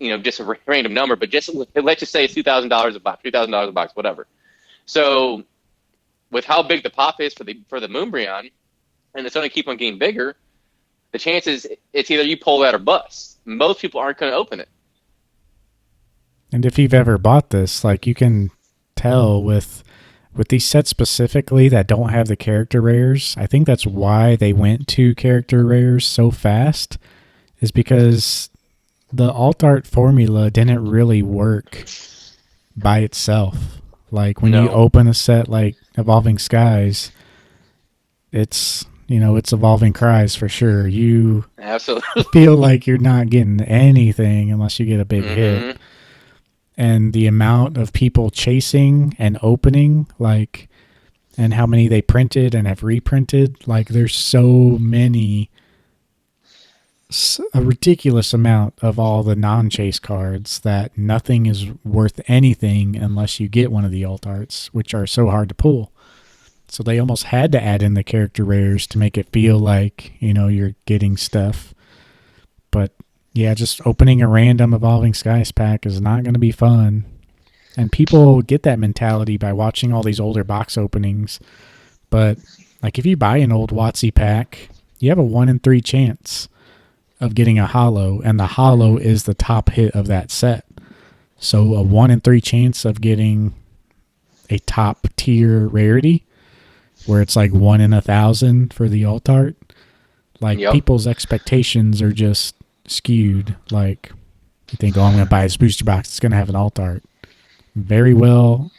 just a random number, but just let's just say it's $2,000 a box, $3,000 a box, whatever. So with how big the pop is for the Moonbryon, and it's going to keep on getting bigger, the chances it's either you pull that or bust. Most people aren't going to open it. And if you've ever bought this, like you can tell with these sets specifically that don't have the character rares, I think that's why they went to character rares so fast, is because the alt art formula didn't really work by itself. Like when you open a set like Evolving Skies, it's it's Evolving Cries for sure. You Absolutely feel like you're not getting anything unless you get a big hit. And the amount of people chasing and opening, like, and how many they printed and have reprinted, like there's so many, a ridiculous amount of all the non-chase cards that nothing is worth anything unless you get one of the alt arts, which are so hard to pull. So they almost had to add in the character rares to make it feel like, you're getting stuff. But yeah, just opening a random Evolving Skies pack is not going to be fun. And people get that mentality by watching all these older box openings. But like if you buy an old WotC pack, you have a 1 in 3 chance of getting a holo, and the holo is the top hit of that set. So a 1 in 3 chance of getting a top tier rarity, where it's like 1 in 1,000 for the alt art. Like Yep. people's expectations are just skewed. Like you think, oh, I'm going to buy this booster box. It's going to have an alt art. Very well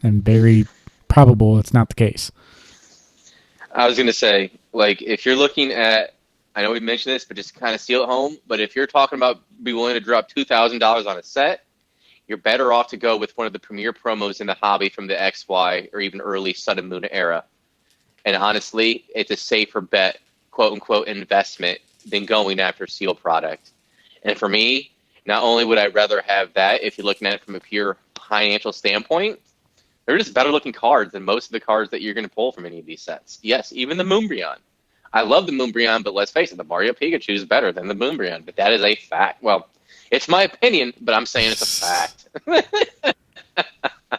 and very probable it's not the case. I was going to say, like, if you're looking at, I know we mentioned this, but just kind of steal it home. But if you're talking about be willing to drop $2,000 on a set, you're better off to go with one of the premier promos in the hobby from the XY or even early Sun and Moon era. And honestly, it's a safer bet, quote unquote, investment than going after sealed product. And for me, not only would I rather have that if you're looking at it from a pure financial standpoint, they're just better looking cards than most of the cards that you're going to pull from any of these sets. Yes, even the Moonbryon. I love the Moonbryon, but let's face it, the Mario Pikachu is better than the Moonbryon. But that is a fact. Well, it's my opinion, but I'm saying it's a fact.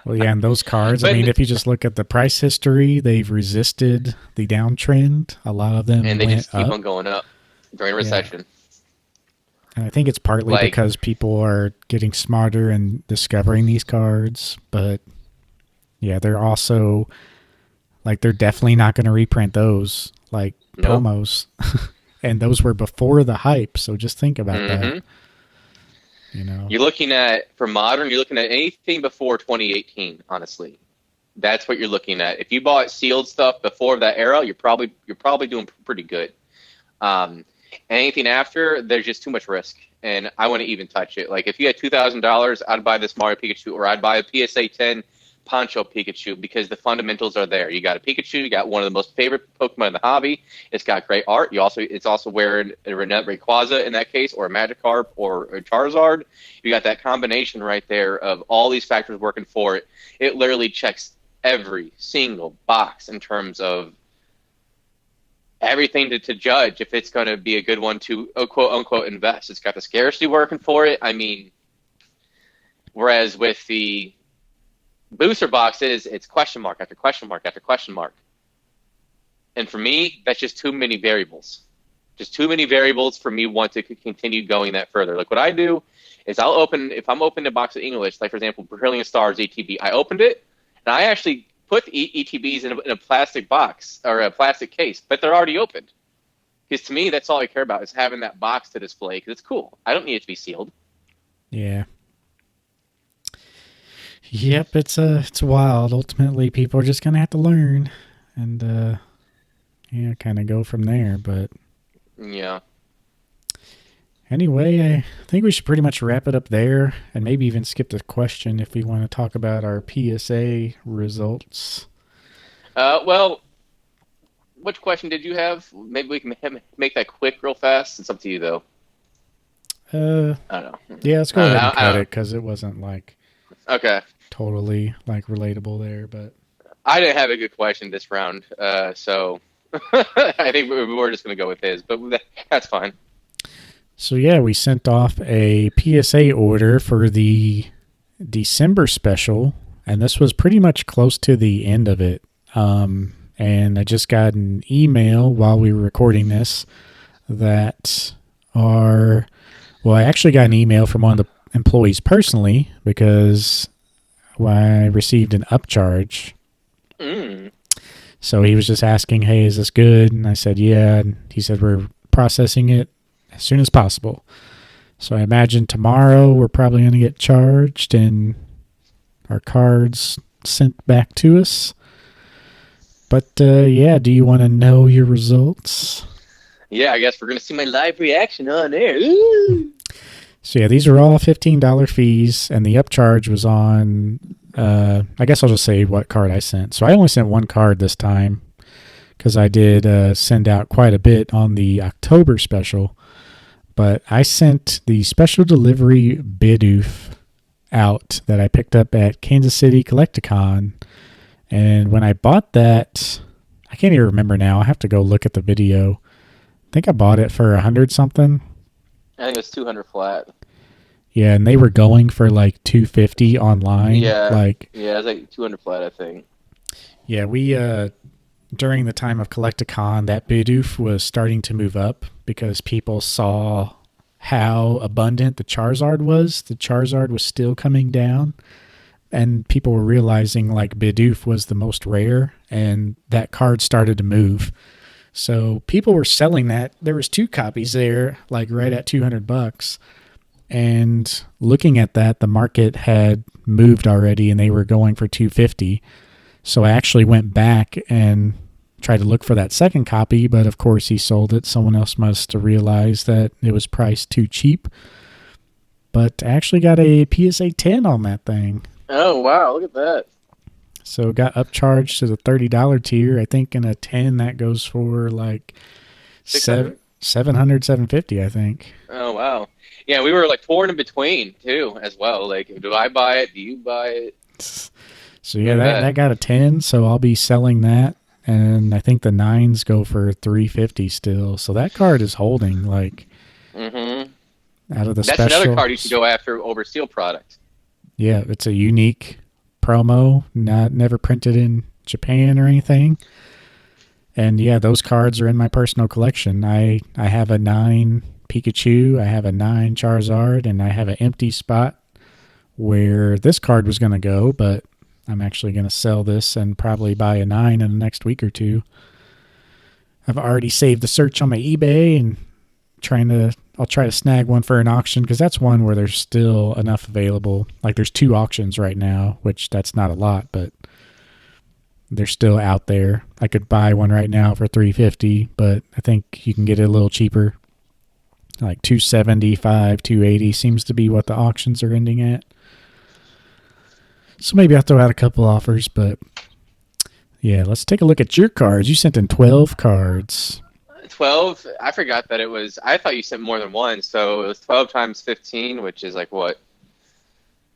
Well, yeah, and those cards, I But mean, if you just look at the price history, they've resisted the downtrend. A lot of them and they went just keep up. on going up during a Yeah. recession. And I think it's partly Like, because people are getting smarter and discovering these cards. But yeah, they're also, like, they're definitely not going to reprint those, like, nope. promos. And those were before the hype. So just think about that. Mm-hmm. You know? You're looking at, for modern, you're looking at anything before 2018, honestly. That's what you're looking at. If you bought sealed stuff before that era, you're probably doing pretty good. Anything after, there's just too much risk, and I wouldn't even touch it. Like if you had $2,000, I'd buy this Mario Pikachu, or I'd buy a PSA 10 Poncho Pikachu because the fundamentals are there. You got a Pikachu, you got one of the most favorite Pokemon in the hobby. It's got great art. It's also wearing a Renette Rayquaza in that case, or a Magikarp, or a Charizard. You got that combination right there of all these factors working for it. It literally checks every single box in terms of everything to judge if it's going to be a good one to quote unquote invest. It's got the scarcity working for it. I mean, whereas with the booster boxes, it's question mark after question mark after question mark. And for me, that's just too many variables. Just too many variables for me want to continue going that further. Like what I do is if I'm opening a box of English, like for example, Brilliant Stars ETB, I opened it and I actually put ETBs in a plastic box or a plastic case, but they're already opened. Because to me, that's all I care about is having that box to display because it's cool. I don't need it to be sealed. Yeah. Yep, it's wild. Ultimately, people are just gonna have to learn, and yeah, kind of go from there. But Yeah. anyway, I think we should pretty much wrap it up there, and maybe even skip the question if we want to talk about our PSA results. Well, which question did you have? Maybe we can make that quick real fast. It's up to you, though. I don't know. Yeah, let's go ahead and cut I it because it wasn't like Okay. totally like relatable there, but I didn't have a good question this round, so I think we're just going to go with his, but that's fine. so yeah, we sent off a PSA order for the December special, and this was pretty much close to the end of it. And I just got an email while we were recording this that I actually got an email from one of the employees personally because I received an upcharge. So he was just asking, hey, is this good? And I said, yeah. And he said, we're processing it as soon as possible. So I imagine tomorrow we're probably going to get charged and our cards sent back to us. But yeah, do you want to know your results? Yeah, I guess we're going to see my live reaction on there. Ooh. So yeah, these are all $15 fees, and the upcharge was on, I guess I'll just say what card I sent. So I only sent one card this time because I did send out quite a bit on the October special. But I sent the special delivery Bidoof out that I picked up at Kansas City Collecticon. And when I bought that, I can't even remember now. I have to go look at the video. I think I bought it for $100 something. I think it was 200 flat. Yeah, and they were going for like 250 online. Yeah, Like, yeah, it's like 200 flat, I think. yeah, we during the time of Collecticon, that Bidoof was starting to move up because people saw how abundant the Charizard was. The Charizard was still coming down, and people were realizing like Bidoof was the most rare, and that card started to move. So people were selling that. There was 2 copies there, like right at $200. And looking at that, the market had moved already, and they were going for 250. So I actually went back and tried to look for that second copy, but of course he sold it. Someone else must have realized that it was priced too cheap. But I actually got a PSA 10 on that thing. Oh wow, look at that. So it got upcharged to the $30 tier. I think in a 10 that goes for like 600. 700, 750, I think. Oh wow. Yeah, we were like torn in between too, as well. Like, do I buy it? Do you buy it? So yeah, Look at that got a 10, so I'll be selling that. And I think the 9s go for 350 still. So that card is holding like that. Mm-hmm. out of the That's another card you specials. should go after over Steel product. Yeah, it's a unique promo, not never printed in Japan or anything. And yeah, those cards are in my personal collection. I have a 9 Pikachu, I have a 9 Charizard, and I have an empty spot where this card was going to go, but I'm actually going to sell this and probably buy a 9 in the next week or two. I've already saved the search on my eBay and I'll try to snag one for an auction because that's one where there's still enough available. Like there's 2 auctions right now, which that's not a lot, but they're still out there. I could buy one right now for 350, but I think you can get it a little cheaper. Like 275, 280 seems to be what the auctions are ending at. So maybe I'll throw out a couple offers, but yeah, let's take a look at your cards. You sent in 12 cards. 12. I forgot that it was. I thought you sent more than one, so it was 12 times 15, which is like what,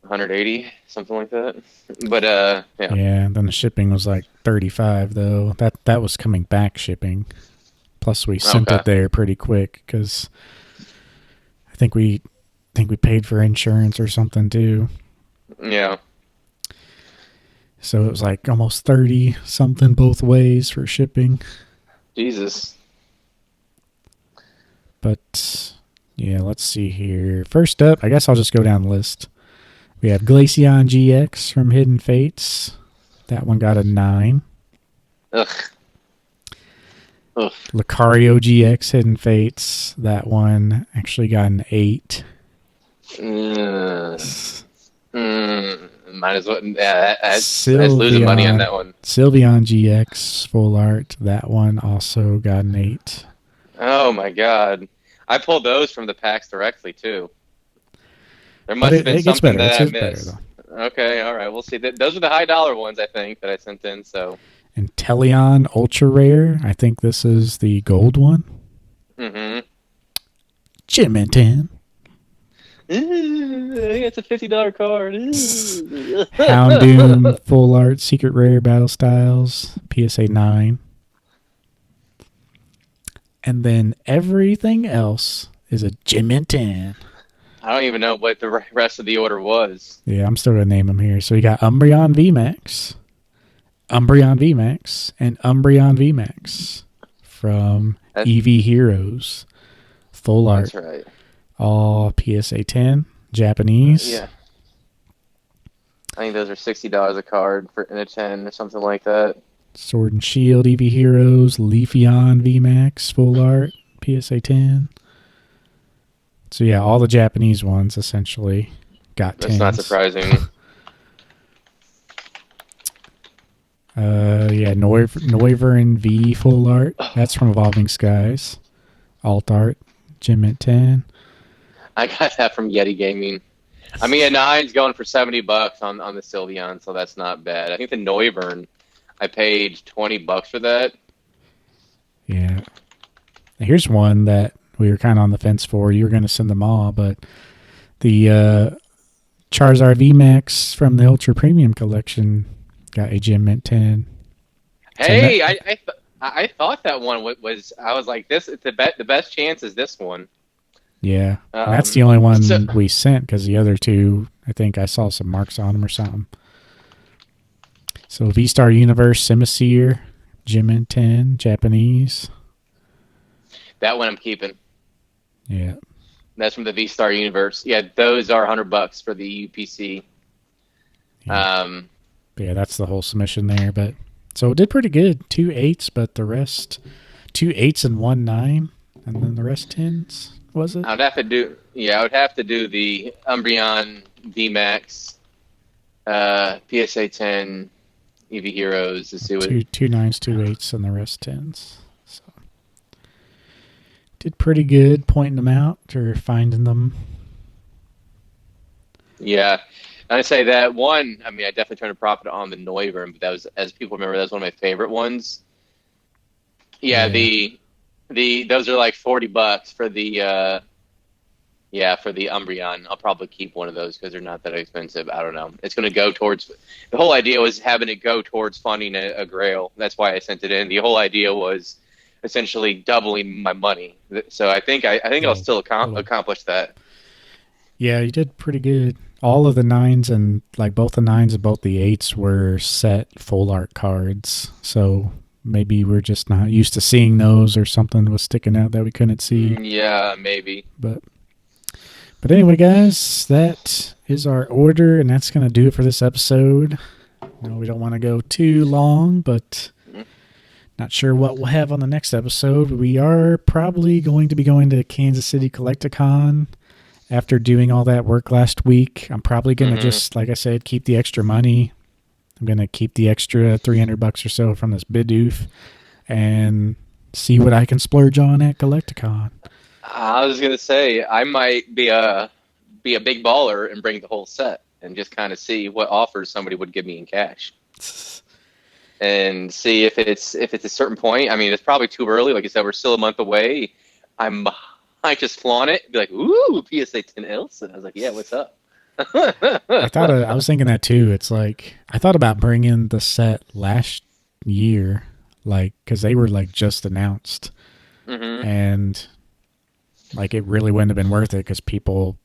180, something like that. But yeah. Yeah, and then the shipping was like 35 though. That was coming back shipping. Plus we sent Okay. it there pretty quick because I think we paid for insurance or something too. Yeah. So it was like almost 30 something both ways for shipping. Jesus. But yeah, let's see here. First up, I guess I'll just go down the list. We have Glaceon GX from Hidden Fates. That one got a 9. Ugh. Ugh. Lucario GX Hidden Fates. That one actually got an 8. Might as well. Yeah, that's losing money on that one. Sylveon GX Full Art. That one also got an 8. Oh my God. I pulled those from the packs directly too. There But must have been it gets something better. It that I gets better missed. though. Okay, all right. We'll see. Those are the high dollar ones, I think, that I sent in. So. And Teleon Ultra Rare. I think this is the gold one. Mm-hmm. Jiminton. I think it's a $50 card. Houndoom Full Art Secret Rare Battle Styles. PSA 9. And then everything else is a Jiminton. I don't even know what the rest of the order was. Yeah, I'm still going to name them here. So we got Umbreon VMAX, Umbreon VMAX, and Umbreon VMAX from EV Heroes. Full art. That's right. All PSA 10, Japanese. Yeah. I think those are $60 a card in a 10 or something like that. Sword and Shield EV Heroes, Leafeon VMAX, full art, PSA 10. So yeah, all the Japanese ones essentially got 10s. That's not surprising. Yeah, Noivern V full art. That's from Evolving Skies. Alt art, Gym at 10. I got that from Yeti Gaming. I mean, a 9's going for $70 on the Sylveon, so that's not bad. I think the Noivern, I paid $20 for that. Yeah. Here's one that we were kind of on the fence for. You were going to send them all, but the Charizard VMAX from the Ultra Premium Collection got a Gym Mint 10. Hey, I thought that one was. I was like, this. The best chance is this one. Yeah, and that's the only So one we sent because the other two, I think I saw some marks on them or something. So V-Star Universe, Simisear, Jimin 10, Japanese. that one I'm keeping. Yeah. That's from the V Star universe. Yeah, those are $100 for the UPC. Yeah. Yeah, that's the whole submission there. But so it did pretty good. 2 8s, but the rest 2 8s and 1 9, and then the rest 10s. Was it? I would have to do the Umbreon VMAX, PSA 10, EV Heroes to see what. Two 9s, 2 8s, and the rest 10s. So did pretty good pointing them out or finding them. Yeah, I'd say that one. I mean, I definitely turned a profit on the Noivern, but that was, as people remember, that was one of my favorite ones. Yeah, the those are like $40 for the for the Umbreon. I'll probably keep one of those because they're not that expensive. I don't know. It's going to go towards. The whole idea was having it go towards funding a Grail. That's why I sent it in. The whole idea was essentially doubling my money. So I think I'll still accomplish that. Yeah, you did pretty good. All of the 9s and like both the 9s and both the 8s were set full art cards. So maybe we're just not used to seeing those, or something was sticking out that we couldn't see. Yeah, maybe. But anyway, guys, that is our order, and that's going to do it for this episode. No, we don't want to go too long, but not sure what we'll have on the next episode. We are probably going to be going to Kansas City Collecticon after doing all that work last week. I'm probably going to just, like I said, keep the extra money. I'm going to keep the extra $300 or so from this Bidoof and see what I can splurge on at Collecticon. I was gonna say I might be a big baller and bring the whole set and just kind of see what offers somebody would give me in cash, and see if it's a certain point. I mean, it's probably too early. Like I said, we're still a month away. I might just flaunt it, be like, "Ooh, PSA 10 Elsa." I was like, "Yeah, what's up?" I was thinking that too. It's like I thought about bringing the set last year, like because they were like just announced, and like it really wouldn't have been worth it because people,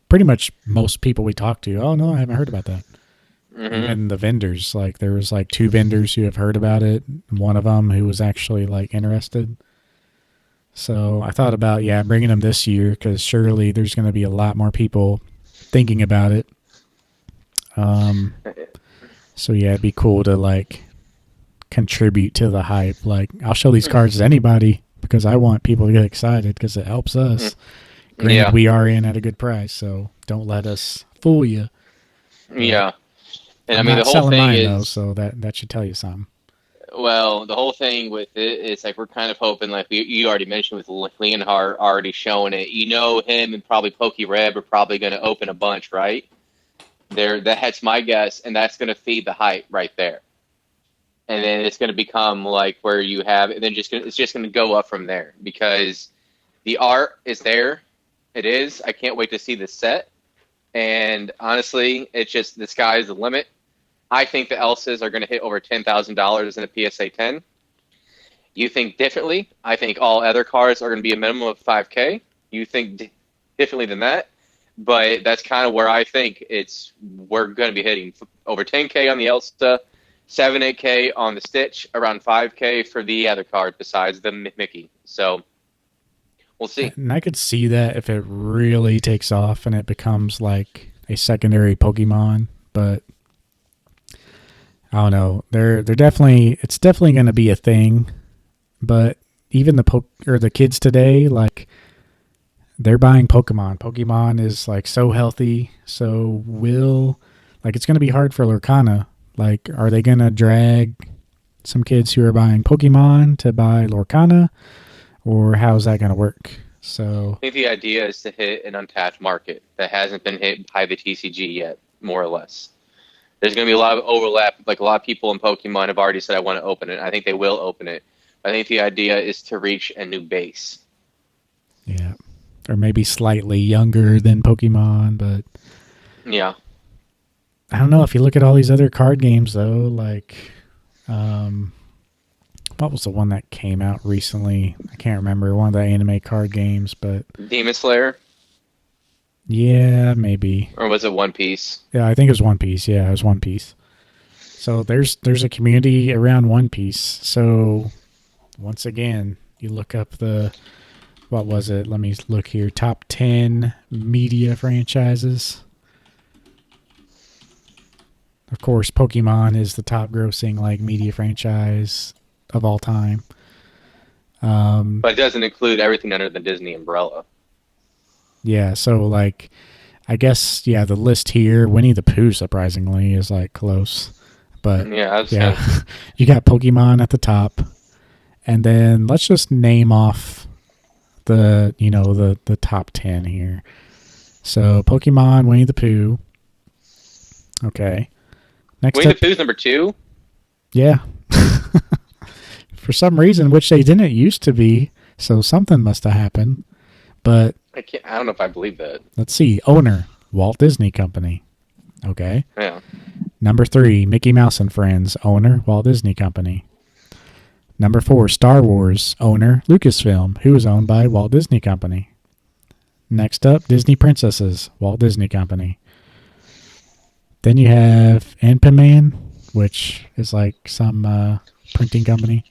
pretty much most people we talked to, oh no, I haven't heard about that. Even the vendors, like there was like 2 vendors who have heard about it, and one of them who was actually like interested. So I thought about bringing them this year because surely there's going to be a lot more people thinking about it. So yeah, it'd be cool to like contribute to the hype. Like I'll show these cards to anybody because I want people to get excited because it helps us. Granted, we are in at a good price, so don't let us fool you. Yeah, and I'm I mean not the whole selling thing mine, is though, so that should tell you something. well, the whole thing with it is like we're kind of hoping, like you already mentioned with Leonhardt already showing it. You know, him and probably PokeReb are probably going to open a bunch, right? That's my guess, and that's going to feed the hype right there. And then it's going to become like where you have, and then it's just going to go up from there because the art is there. It is. I can't wait to see the set. And honestly, it's just the sky is the limit. I think the Elsas are going to hit over $10,000 in a PSA 10. You think differently. I think all other cars are going to be a minimum of $5K. You think differently than that. But that's kind of where I think we're going to be hitting over $10K on the Elsa, 7-8K on the Stitch, around $5K for the other card besides the Mickey. So we'll see. And I could see that if it really takes off and it becomes like a secondary Pokemon, but I don't know. It's definitely going to be a thing. But even the kids today, like they're buying Pokemon. Pokemon is like so healthy, so it's going to be hard for Lorcana. Like, are they going to drag some kids who are buying Pokemon to buy Lorcana, or how's that going to work? So I think the idea is to hit an untapped market that hasn't been hit by the TCG yet, more or less. There's going to be a lot of overlap. Like a lot of people in Pokemon have already said, I want to open it. I think they will open it. I think the idea is to reach a new base. Yeah. Or maybe slightly younger than Pokemon, but yeah. I don't know. If you look at all these other card games, though, like what was the one that came out recently? I can't remember. One of the anime card games, but Demon Slayer, yeah, maybe. or was it One Piece? Yeah, I think it was One Piece. Yeah, it was One Piece. So there's a community around One Piece. So once again, you look up the what was it? Let me look here. Top 10 media franchises. Of course, Pokemon is the top grossing like media franchise of all time. But it doesn't include everything under the Disney umbrella. Yeah, so like I guess yeah, the list here, Winnie the Pooh surprisingly is like close. But Yeah, yeah, you got Pokemon at the top. And then let's just name off the top 10 here. So Pokemon, Winnie the Pooh. Okay. Next Winnie up, the Pooh's number 2. yeah. For some reason, which they didn't used to be, so something must have happened. But I don't know if I believe that. let's see. Owner, Walt Disney Company. Okay. Yeah. Number 3, Mickey Mouse and Friends. Owner, Walt Disney Company. Number 4, Star Wars. Owner, Lucasfilm, who is owned by Walt Disney Company. Next up, Disney Princesses, Walt Disney Company. Then you have Anpanman, which is like some printing company.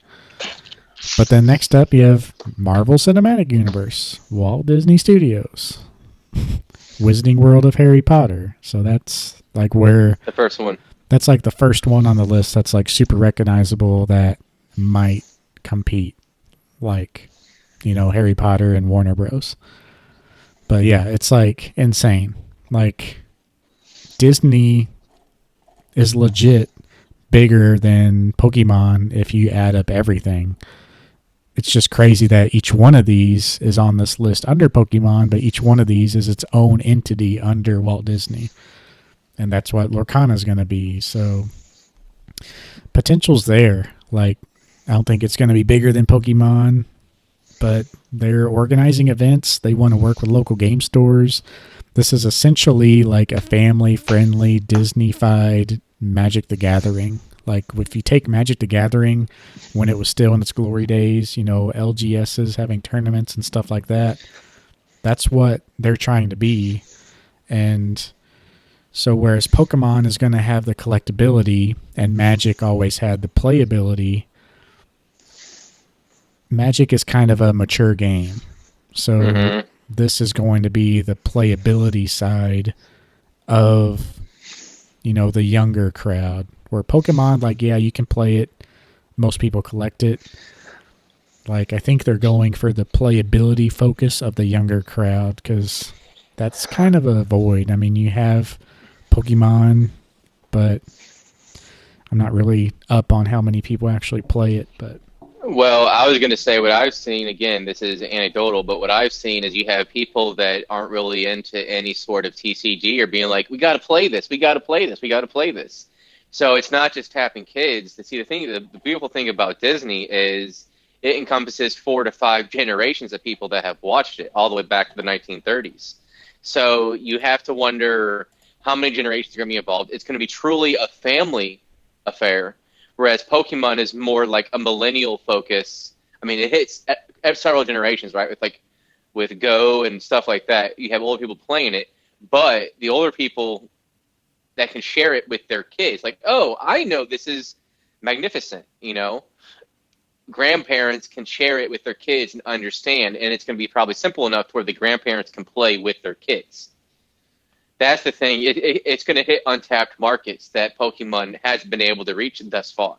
But then next up, you have Marvel Cinematic Universe, Walt Disney Studios, Wizarding World of Harry Potter. So that's like where The first one. that's like the first one on the list that's like super recognizable that might compete, like, Harry Potter and Warner Bros. But yeah, it's like insane. Like Disney is legit bigger than Pokemon if you add up everything. It's just crazy that each one of these is on this list under Pokemon, but each one of these is its own entity under Walt Disney. And that's what Lorcana's going to be. So potential's there. Like, I don't think it's going to be bigger than Pokemon, but they're organizing events. They want to work with local game stores. This is essentially like a family-friendly, Disney-fied Magic the Gathering. Like, if you take Magic the Gathering when it was still in its glory days, LGSs having tournaments and stuff like that, that's what they're trying to be. And so whereas Pokemon is going to have the collectability and Magic always had the playability, Magic is kind of a mature game. So this is going to be the playability side of, the younger crowd. Where Pokemon, like, yeah, you can play it. Most people collect it. Like, I think they're going for the playability focus of the younger crowd because that's kind of a void. I mean, you have Pokemon, but I'm not really up on how many people actually play it. But Well, I was going to say what I've seen, again, this is anecdotal, but what I've seen is you have people that aren't really into any sort of TCG or being like, we got to play this, we got to play this, we got to play this. So it's not just tapping kids. See, the beautiful thing about Disney is it encompasses 4 to 5 generations of people that have watched it all the way back to the 1930s. So you have to wonder how many generations are going to be involved. It's going to be truly a family affair, whereas Pokemon is more like a millennial focus. I mean, it hits several generations, right? With Go and stuff like that. You have older people playing it, but the older people that can share it with their kids. Like, oh, I know this is magnificent, Grandparents can share it with their kids and understand, and it's going to be probably simple enough to where the grandparents can play with their kids. That's the thing. It's going to hit untapped markets that Pokemon has been able to reach thus far.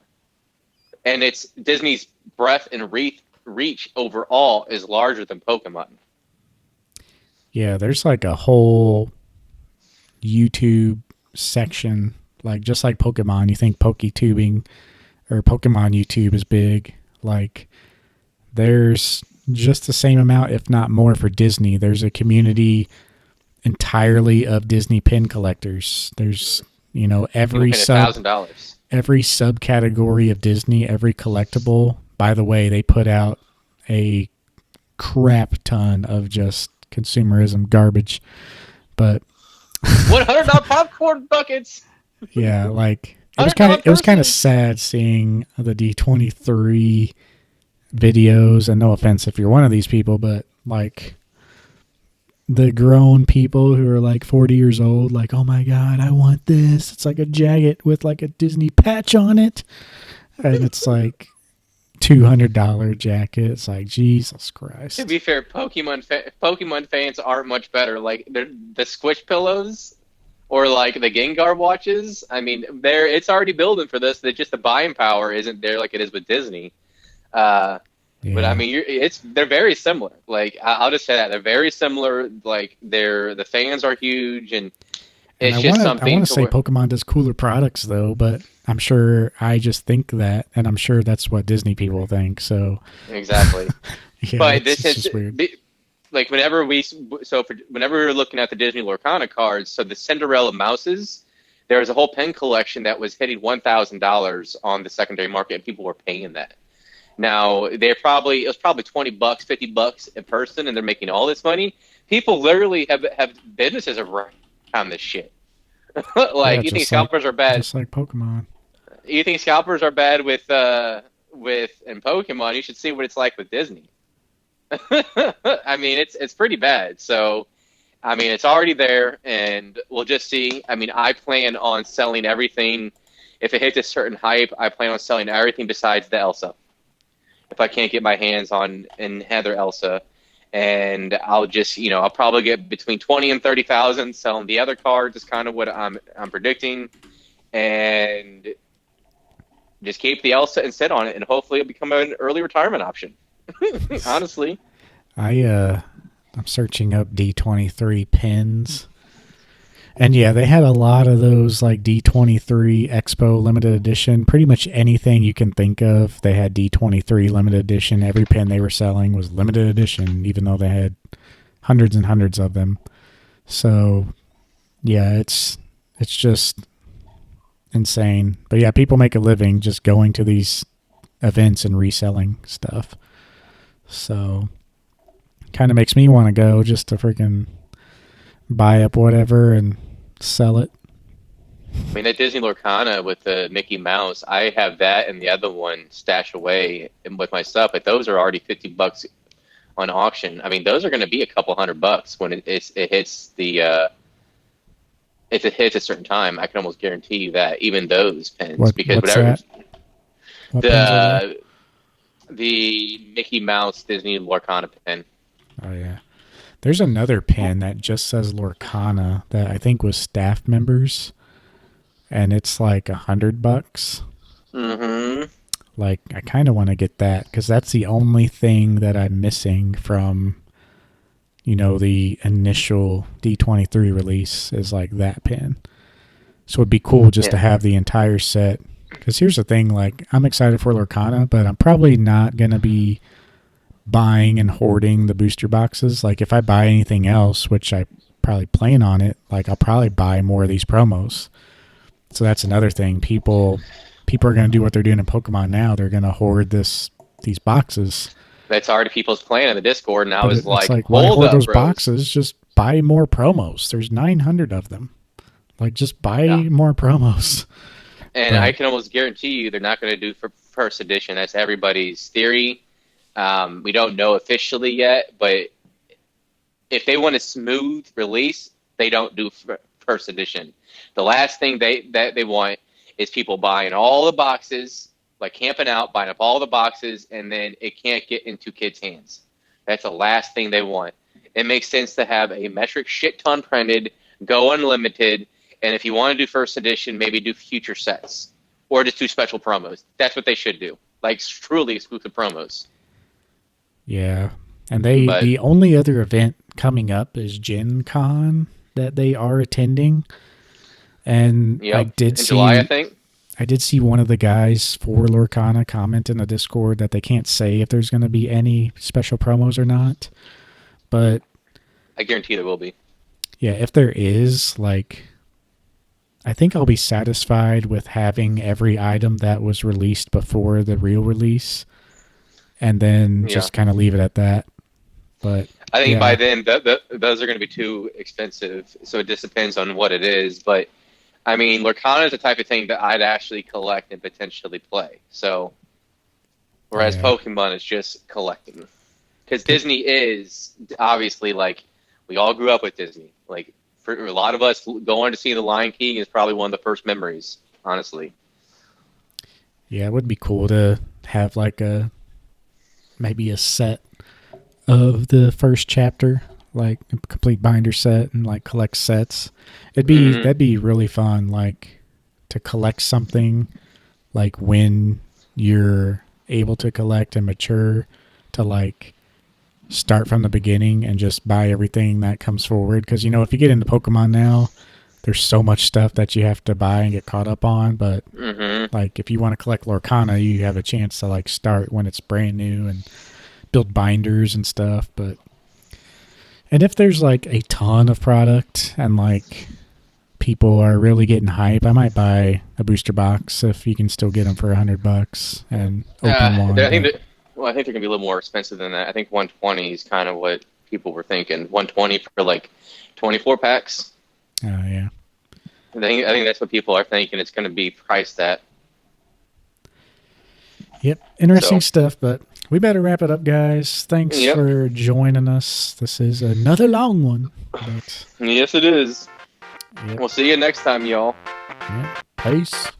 And it's Disney's breadth and reach overall is larger than Pokemon. yeah, there's like a whole YouTube section, like just like Pokemon. You think PokeTubing or Pokemon YouTube is big. Like, there's just the same amount, if not more, for Disney. There's a community entirely of Disney pin collectors. There's every subcategory of Disney, every collectible. By the way, they put out a crap ton of just consumerism garbage, but $100 popcorn buckets. yeah, like uncommon it was kind of person. sad seeing the D23 videos, and no offense if you're one of these people, but like the grown people who are like 40 years old, like, oh my god, I want this. It's like a jacket with like a Disney patch on it, and it's like $200 jacket. It's like Jesus To Christ. be fair, Pokemon fans aren't much better. Like the Squish pillows or like the Gengar watches. I mean, they're it's already building for this. That just the buying power isn't there like it is with Disney. Uh, but I Yeah, mean, they're very similar. Like I'll just say that they're very similar. Like the fans are huge, and and it's just I something want to to say where Pokemon does cooler products though, but I'm sure I just think that, and I'm sure that's what Disney people think. So exactly. yeah, But this it's is just weird. like whenever we were looking at the Disney Lorcana cards, so the Cinderella mouses, there was a whole pen collection that was hitting $1,000 on the secondary market, and people were paying that. Now it was probably $20, $50 a person, and they're making all this money. People literally have businesses around this shit. Yeah, Like you think scalpers are bad? just like Pokemon. You think scalpers are bad with in Pokemon? You should see what it's like with Disney. I mean, it's pretty bad. So, I mean, it's already there, and we'll just see. I mean, I plan on selling everything. If it hits a certain hype, I plan on selling everything besides the Elsa. If I can't get my hands on in Heather Elsa, and I'll just, I'll probably get between 20 and 30,000 selling the other cards. Is kind of what I'm predicting, and just keep the Elsa and sit on it, and hopefully it'll become an early retirement option. Honestly. I I'm searching up D23 pins. And yeah, they had a lot of those like D23 Expo limited edition. Pretty much anything you can think of, they had D23 limited edition. Every pin they were selling was limited edition, even though they had hundreds and hundreds of them. So yeah, it's just insane. But yeah, people make a living just going to these events and reselling stuff. So kind of makes me want to go just to freaking buy up whatever and sell it. I mean, that Disney Lorcana with the Mickey Mouse, I have that and the other one stashed away with my stuff, but those are already $50 on auction. I mean, those are going to be a couple $100 when it hits if it hits a certain time. I can almost guarantee you that even those pins, because What's whatever that? What pins are they? the Mickey Mouse Disney Lorcana pin. Oh yeah. There's another pin that just says Lorcana that I think was staff members, and it's like $100. Mm-hmm. Like I kind of want to get that because that's the only thing that I'm missing from, the initial D23 release is like that pin. So it'd be cool just to Yeah. have the entire set. Because here's the thing, like I'm excited for Lorcana, but I'm probably not gonna be buying and hoarding the booster boxes. Like if I buy anything else, which I probably plan on it, like I'll probably buy more of these promos. So that's another thing. People are going to do what they're doing in Pokemon now. They're going to hoard these boxes. That's already people's plan in the Discord, and I But was it's like, like, why hold hoard up, those bros. boxes? Just buy more promos. There's 900 of them. Like, just buy Yeah. more promos. And I But can almost guarantee you they're not going to do for first edition. That's everybody's theory. We don't know officially yet, but if they want a smooth release, they don't do first edition. The last thing they want is people buying all the boxes, like camping out, buying up all the boxes, and then it can't get into kids' hands. That's the last thing they want. It makes sense to have a metric shit ton printed, go unlimited, and if you want to do first edition, maybe do future sets or just do special promos. That's what they should do, like truly exclusive promos. yeah. And But the only other event coming up is Gen Con that they are attending. And yep, in July, I think. I did see one of the guys for Lorcana comment in the Discord that they can't say if there's going to be any special promos or not. But I guarantee there will be. yeah, if there is, like, I think I'll be satisfied with having every item that was released before the real release and then Yeah. just kind of leave it at that. But I think by yeah, then those are going to be too expensive. So it just depends on what it is. But I mean, Lorcana is the type of thing that I'd actually collect and potentially play. So, whereas Yeah. Pokemon is just collecting. Because Disney is obviously like we all grew up with Disney. Like for a lot of us, going to see The Lion King is probably one of the first memories. Honestly, Yeah, it would be cool to have like a maybe a set of the first chapter, like a complete binder set and like collect sets. hmm That'd be really fun, like to collect something like when you're able to collect and mature to like start from the beginning and just buy everything that comes forward. Because you know, if you get into Pokemon now, there's so much stuff that you have to buy and get caught up on. But hmm like, if you want to collect Lorcana, you have a chance to like start when it's brand new and build binders and stuff. But and if there's like a ton of product and like people are really getting hype, I might buy a booster box if you can still get them for $100 and open one. I think But that well, I think they're gonna be a little more expensive than that. I think 120 is kind of what people were thinking. 120 for like 24 packs. yeah, I think that's what people are thinking. It's going to be priced at. yep, interesting So, stuff. But we better wrap it up, guys. Thanks yep, for joining us. This is another long one, but yes, it is. yep, We'll see you next time, y'all. yep. Peace.